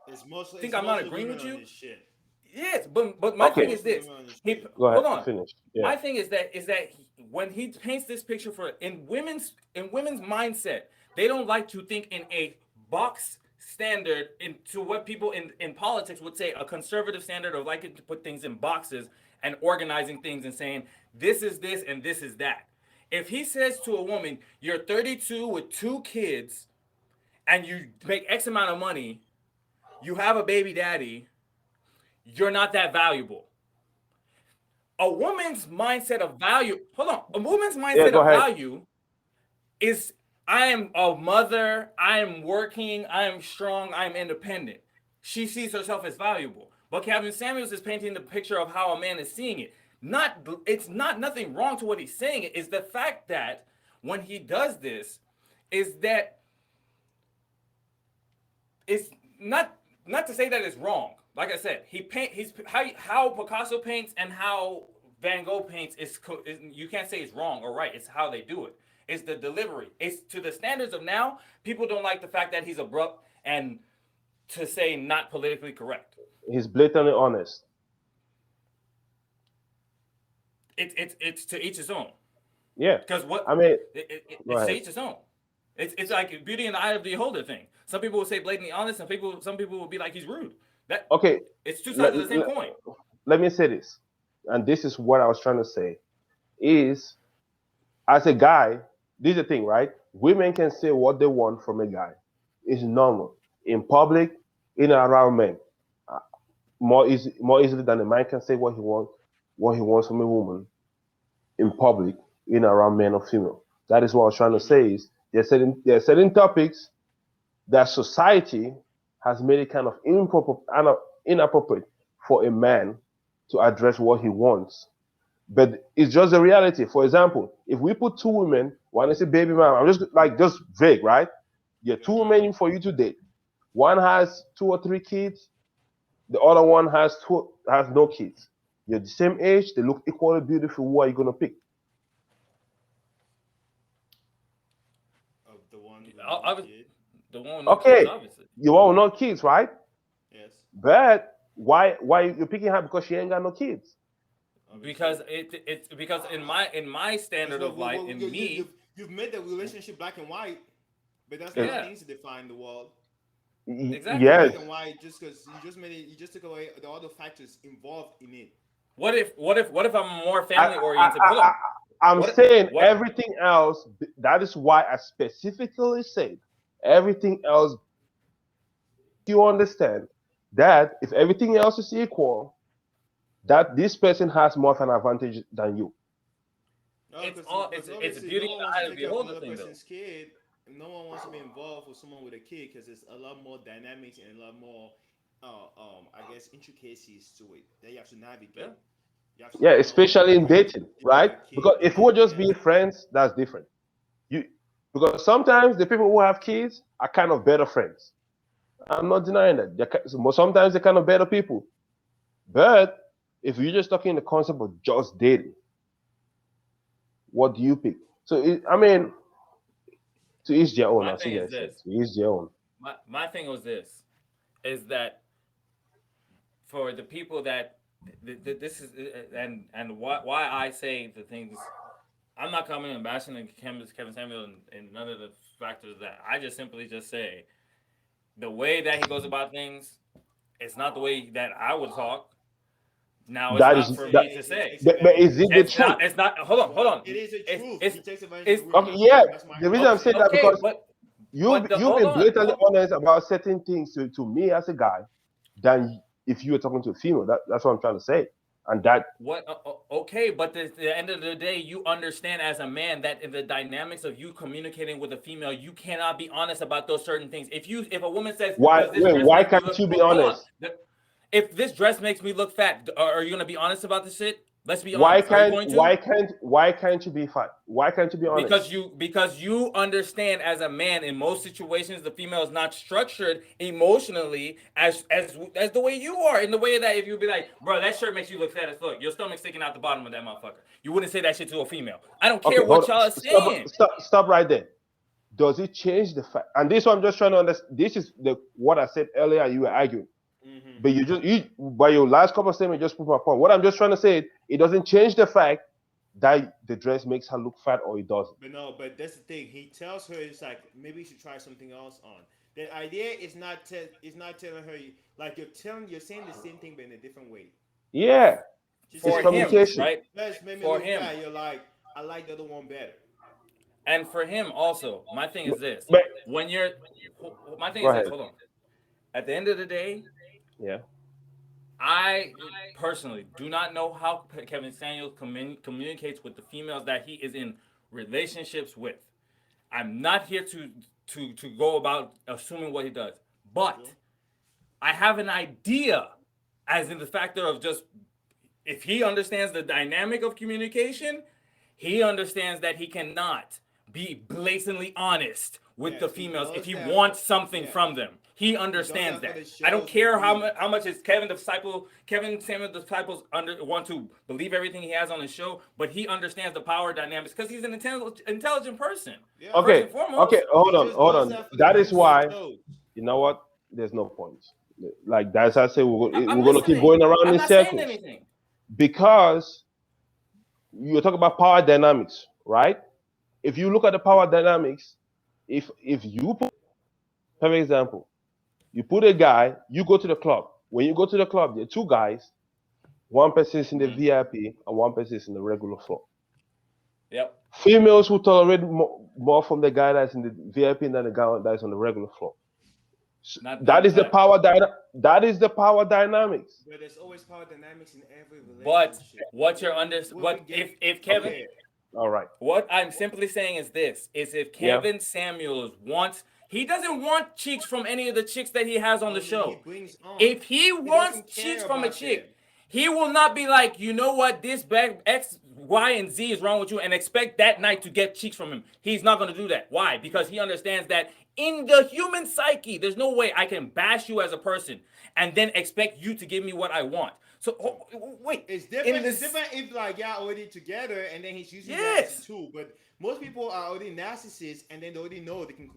It's think I'm not mostly agreeing women with on you? this shit. Yes, but my It's thing Okay. is mostly this. women on this He shit. Go ahead. hold on. Finish. Yeah. My thing is that when he paints this picture for in women's mindset, they don't like to think in a box standard into what people in politics would say a conservative standard of liking to put things in boxes and organizing things and saying this is this and this is that. If he says to a woman, "You're 32 with two kids and you make X amount of money, you have a baby daddy, you're not that valuable." A woman's mindset of value, hold on, a woman's Yeah. mindset Go of ahead. value is I am a mother, I am working, I am strong, I am independent. She sees herself as valuable. But Captain Samuels is painting the picture of how a man is seeing it. Not it's not nothing wrong to what he's saying. It is the fact that when he does this, is that it's not to say that it's wrong. Like I said, he's how Picasso paints and how Van Gogh paints is you can't say it's wrong or right. It's how they do it. It's the delivery. It's to the standards of now. People don't like the fact that he's abrupt and to say not politically correct. He's blatantly honest. It's to each his own. Yeah. Because I what mean, go it's to ahead. each his own. It's like beauty in the eye of the beholder thing. Some people will say blatantly honest, and some people will be like he's rude. That Okay. it's two Let, sides of the same coin. let me say this, and this is what I was trying to say, is as a guy, this is the thing, right? Women can say what they want from a guy. It's normal. In public, in and around men. Uh, more easily than a man can say what he wants from a woman in public, in and around men or female. That is what I was trying to Hmm. say is there are certain topics that society has made it kind of inappropriate for a man to address what he wants. But it's just the reality. For example, if we put two women, one is a baby mama, I'm just like just vague, right? You have two Hmm. women for you to date. One has two or three kids, the other one has no kids. You're the same age, they look equally beautiful. Who are you gonna pick? Of the one with no I kid. the one with no kids, Okay, obviously, you want no kids, right? Yes, But why you picking her because she ain't got no kids? because obviously. it's because in my Because standard of life, in me, you've made the relationship black and white, but that's It- not yeah, things to define the world. It's not exactly. yes. black and white just because you just made it. You just took away the other factors involved in it. What if I'm more I, family I, oriented? I, Hold on. I'm What saying what everything else. That is why I specifically said everything else. You understand that if everything else is equal, that this person has more of an advantage than you. No, because it's obviously beauty no in one the wants to eye of take the care of beholder another thing though. person's kid. No one wants to be involved with someone with a kid because there's a lot more dynamics and a lot more, I guess, intricacies to it that you have to Yeah. navigate. You have to Yeah, know how especially to in dating, deal with right? a Because kid, and if we then were just yes, being friends, that's different. You because sometimes the people who have kids are kind of better friends. I'm not denying that. Sometimes they're kind of better people. But if you're just talking the concept of just dating, what do you pick? So I mean, to each their own, My as you thing is guys said. this. To each their own. My thing was this is that for the people that this is and why I say the things I'm not coming and bashing Kevin Samuel and none of the factors of that. I just simply just say the way that he goes about things, it's not the way that I would talk. Now it's That not is for that. me to say. takes But advantage of is the it the It's truth? not. It's not. Hold on. Hold Well, on. it is the It's truth. it's He takes advantage of it's the Okay, weakness. yeah. That's my The reason I'm point. saying that okay, because but you've hold been on. blatantly honest about certain things to me as a guy than if you were talking to a female. That's what I'm trying to say. And that What? Okay, but at the end of the day, you understand as a man that in the dynamics of you communicating with a female, you cannot be honest about those certain things. If a woman says, why "Does this wait, dress why make me can't look?" you be Hold on. honest? If this dress makes me look fat, are you gonna be honest about this shit? Let's be honest. Are you going to? Why can't you be fine? Why can't you be honest? Because you understand as a man in most situations the female is not structured emotionally as the way you are, in the way that if you be like, bro, that shirt makes you look fat as fuck, your stomach sticking out the bottom of that motherfucker, you wouldn't say that shit to a female. I don't Okay, care hold what on. y'all are saying. Stop right there. Does it change the fact? And this one I'm just trying to understand. This is the what I said earlier. You were arguing, Mm-hmm. but you by your last couple of statements just put my point. What I'm just trying to say, it doesn't change the fact that the dress makes her look fat or it doesn't. But no, but that's the thing. He tells her it's like maybe you should try something else on. The idea is not telling her like you're saying the same thing but in a different way. Yeah, She it's For said him, this communication. right? dress made me For look him. fat. You're like I like the other one better. And for him also, my thing is this. But When you're My thing go is this, ahead. hold on. At the end of the day, Yeah. I personally do not know how Kevin Samuels communicates with the females that he is in relationships with. I'm not here to go about assuming what he does, but True. I have an idea, as in the factor of just if he understands the dynamic of communication, he understands that he cannot be blatantly honest with the Yes, he females if does he that. wants something Yeah, from them. He he does understands that for that. the I don't shows and the care views. how much is Kevin Samuel disciples want to believe everything he has on his show, but he understands the power dynamics because he's an intelligent person. Yeah, First Okay. and Okay. foremost, he just Hold does on. that for the That is views for the why. shows. You know what? There's no point. Like that's I say I'm we're gonna keep listening. going around I'm in not saying circles anything. because you talk about power dynamics, right? If you look at the power dynamics, if you put, for example, you put a guy, you go to the club. When you go to the club, there are two guys. One person is in the Mhm. VIP and one person is in the regular floor. Yep. Females who tolerate more from the guy that's in the VIP than the guy that's on the regular floor. Not That a is the fact. power that is the power dynamics. But there's always power dynamics in every But relationship. what you're under, We've been but getting if Kevin, Okay. yeah. All right. what I'm simply saying is this: is if Yeah. Kevin Samuels wants, he doesn't want cheeks from any of the chicks that he has on the He show. brings on. If he He wants doesn't cheeks care from a about them. chick, he will not be like, you know what, this back X, Y, and Z is wrong with you, and expect that night to get cheeks from him. He's not gonna do that. Why? Because he understands that in the human psyche, there's no way I can bash you as a person and then expect you to give me what I want. So wait, It's in different. It's this, different if like y'all already together and then he's using that as a yes, tool. But most people are already narcissists and then they already know they can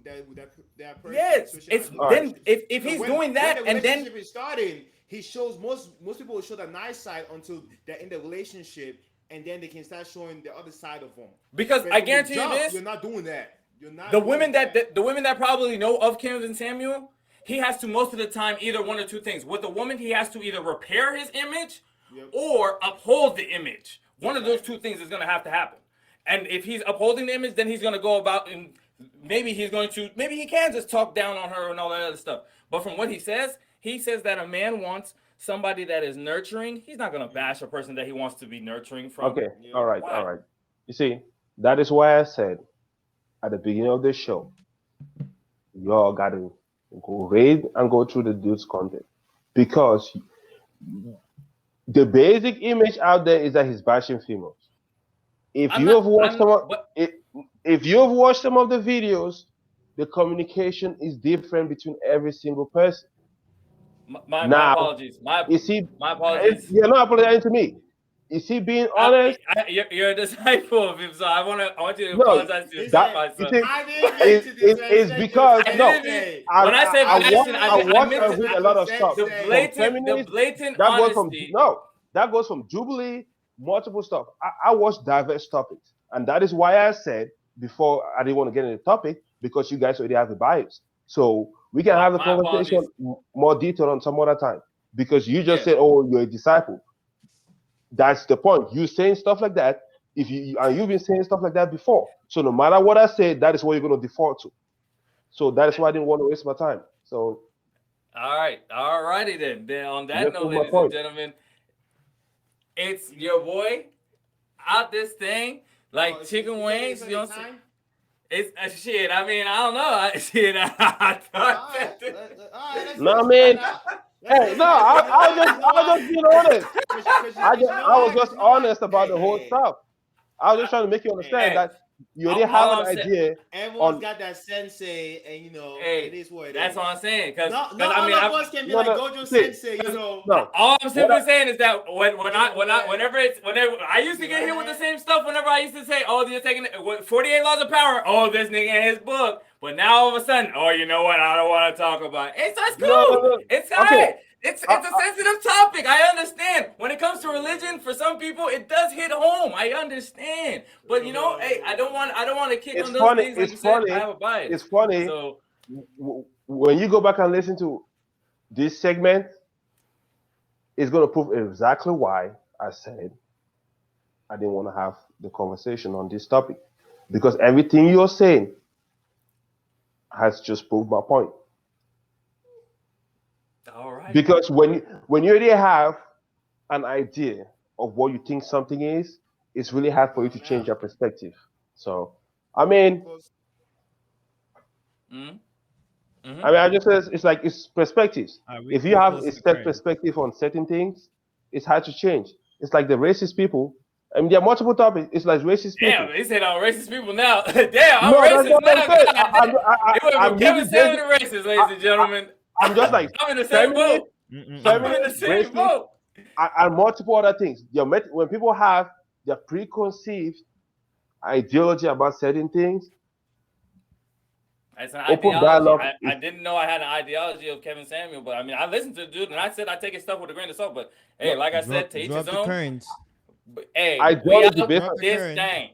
that person, yes. especially It's in a All right. then relationship. if So he's when doing when that the and then relationship is starting, he shows most people will show the nice side until they're in the relationship and then they can start showing the other side of them. because But I from the guarantee you jump, this, you're not doing that. You're not the doing women that. the women that probably know of Kevin Samuel, he has to most of the time either one or two things. With the woman, he has to either repair his image Yep. or uphold the image. One of those Exactly. two things is going to have to happen. And if he's upholding the image, then he's going to go about and maybe he can just talk down on her and all that other stuff. But from what he says that a man wants somebody that is nurturing. He's not going to bash a person that he wants to be nurturing from. Okay. All Yep. right. All Why? right. You see, that is why I said at the beginning of the show, y'all got to go read and go through the dude's content because the basic image out there is that he's bashing females. If I'm you not. have watched I'm. some of But it, if you have watched some of the videos, the communication is different between every single person. my Now, apologies. is he? My apologies. You're not apologizing to me. Is he being I, honest? you're a disciple of him, so I want you to No. apologize to He yourself, That said, my you son. think I didn't mean is to is disrespect your because I no. didn't mean sensei. when I said I didn't bashing, mean I to I watch meant and to read disrespect a your lot of stuff sensei. from the feminists. blatant That goes from honesty. no. That goes from Jubilee, multiple stuff. I watch diverse topics. And that is why I said before I didn't want to get into the topic because you guys already have a bias. So we can have a My conversation apologies. more detailed on some other time because you just Yeah. said, "Oh, you're a disciple." That's the point. You saying stuff like that. If and you've been saying stuff like that before, so no matter what I say, that is what you're going to default to. So that is why I didn't want to waste my time. So All right. All righty then. Then on that just note, prove my ladies and point. gentlemen, it's your boy out this thing Oh, like chicken it's wings. You only know what I'm saying? time. It's shit. I mean, I don't know. Shit. I All thought right, that. all right. No, I Let's figure it mean, out. Let's hey, figure no, it out. Because you know what? Because you know I was what? just being honest. Because you know I was what? just Because you know what? honest about Hey, the hey, whole hey. stuff. I was just I, trying to make you Hey, understand hey, that you already have all an I'm saying. idea everyone's on. got that sensei, and you know, it Hey, is what it that's what is. I'm saying. Cause, Not I all mean, of us can be No, like no, Gojo see, Sensei, you know. no. all I'm What I, simply saying is that Where whenever I used to get hit with the where same stuff whenever I used to say, oh, you're taking 48 laws of power. Oh, this nigga in his book. But now all of a sudden, oh, you know what? I don't want to talk about it. It's that's no, no, cool. no. It's Okay, alright. It's a sensitive topic. I understand. When it comes to religion, for some people, it does hit home. I understand. But you know, hey, I don't want to kick it's on those funny. things. Like It's you said, I funny. have a bias. It's funny. So When you go back and listen to this segment, it's going to prove exactly why I said I didn't want to have the conversation on this topic because everything you're saying has just proved my point. all right. Because when you already have an idea of what you think something is, it's really hard for you to change now, your perspective. So, I mean, because Mm-hmm. I Mm-hmm. mean, I just says it's like it's perspectives. If you We have close a to the set curtain. perspective on certain things, it's hard to change. It's like the racist people. I mean, there are multiple topics. It's like racist Damn, people. they said I'm racist people now. Damn, I'm No, that's racist not what I'm now. saying. God damn. It went from I'm Kevin using Samuel basic. to racist, I, ladies and gentlemen. I'm just like I'm in the same feminist, boat. I'm in feminist, the Mm-mm-mm. same racist, boat. and multiple other things. When people have their preconceived ideology about certain things, It's an open ideology. dialogue I is didn't know I had an ideology of Kevin Samuel, but I mean, I listened to the dude and I said I take his stuff with a grain of salt. But hey, no like I said, Drop to each his drop the own. curtains. But hey, we ideology out based Drop on the this curtain. thing.